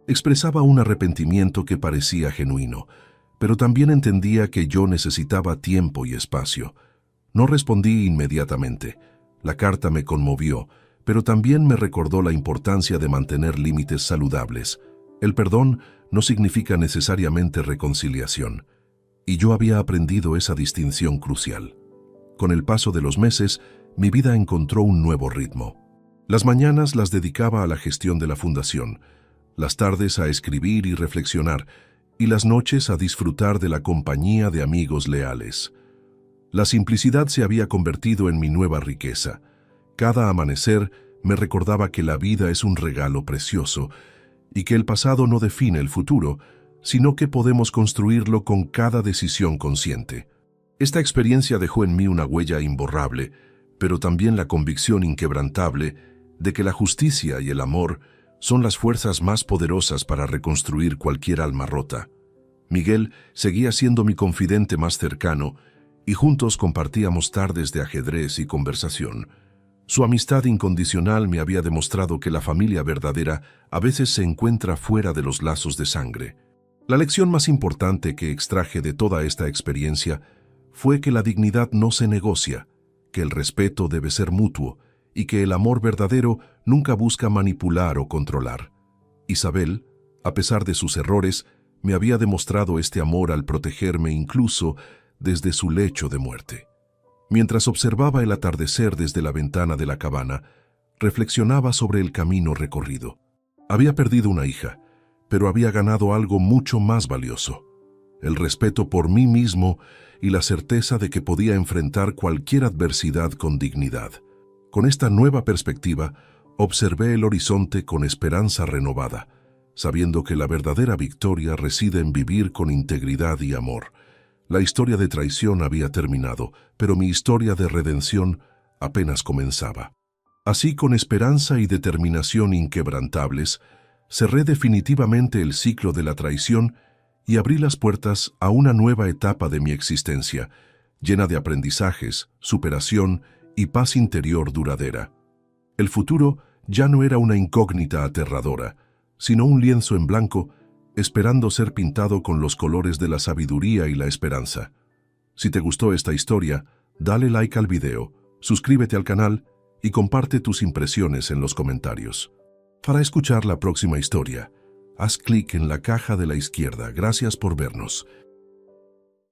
Expresaba un arrepentimiento que parecía genuino, pero también entendía que yo necesitaba tiempo y espacio. No respondí inmediatamente. La carta me conmovió, pero también me recordó la importancia de mantener límites saludables. El perdón no significa necesariamente reconciliación, y yo había aprendido esa distinción crucial. Con el paso de los meses, mi vida encontró un nuevo ritmo. Las mañanas las dedicaba a la gestión de la fundación, las tardes a escribir y reflexionar, y las noches a disfrutar de la compañía de amigos leales. La simplicidad se había convertido en mi nueva riqueza. Cada amanecer me recordaba que la vida es un regalo precioso y que el pasado no define el futuro, sino que podemos construirlo con cada decisión consciente. Esta experiencia dejó en mí una huella imborrable, pero también la convicción inquebrantable de que la justicia y el amor son las fuerzas más poderosas para reconstruir cualquier alma rota. Miguel seguía siendo mi confidente más cercano y juntos compartíamos tardes de ajedrez y conversación. Su amistad incondicional me había demostrado que la familia verdadera a veces se encuentra fuera de los lazos de sangre. La lección más importante que extraje de toda esta experiencia fue que la dignidad no se negocia, que el respeto debe ser mutuo y que el amor verdadero nunca busca manipular o controlar. Isabel, a pesar de sus errores, me había demostrado este amor al protegerme incluso desde su lecho de muerte. Mientras observaba el atardecer desde la ventana de la cabana, reflexionaba sobre el camino recorrido. Había perdido una hija, pero había ganado algo mucho más valioso: el respeto por mí mismo y la certeza de que podía enfrentar cualquier adversidad con dignidad. Con esta nueva perspectiva, observé el horizonte con esperanza renovada, sabiendo que la verdadera victoria reside en vivir con integridad y amor. La historia de traición había terminado, pero mi historia de redención apenas comenzaba. Así, con esperanza y determinación inquebrantables, cerré definitivamente el ciclo de la traición y abrí las puertas a una nueva etapa de mi existencia, llena de aprendizajes, superación y paz interior duradera. El futuro ya no era una incógnita aterradora, sino un lienzo en blanco esperando ser pintado con los colores de la sabiduría y la esperanza. Si te gustó esta historia, dale like al video, suscríbete al canal y comparte tus impresiones en los comentarios. Para escuchar la próxima historia, haz clic en la caja de la izquierda. Gracias por vernos.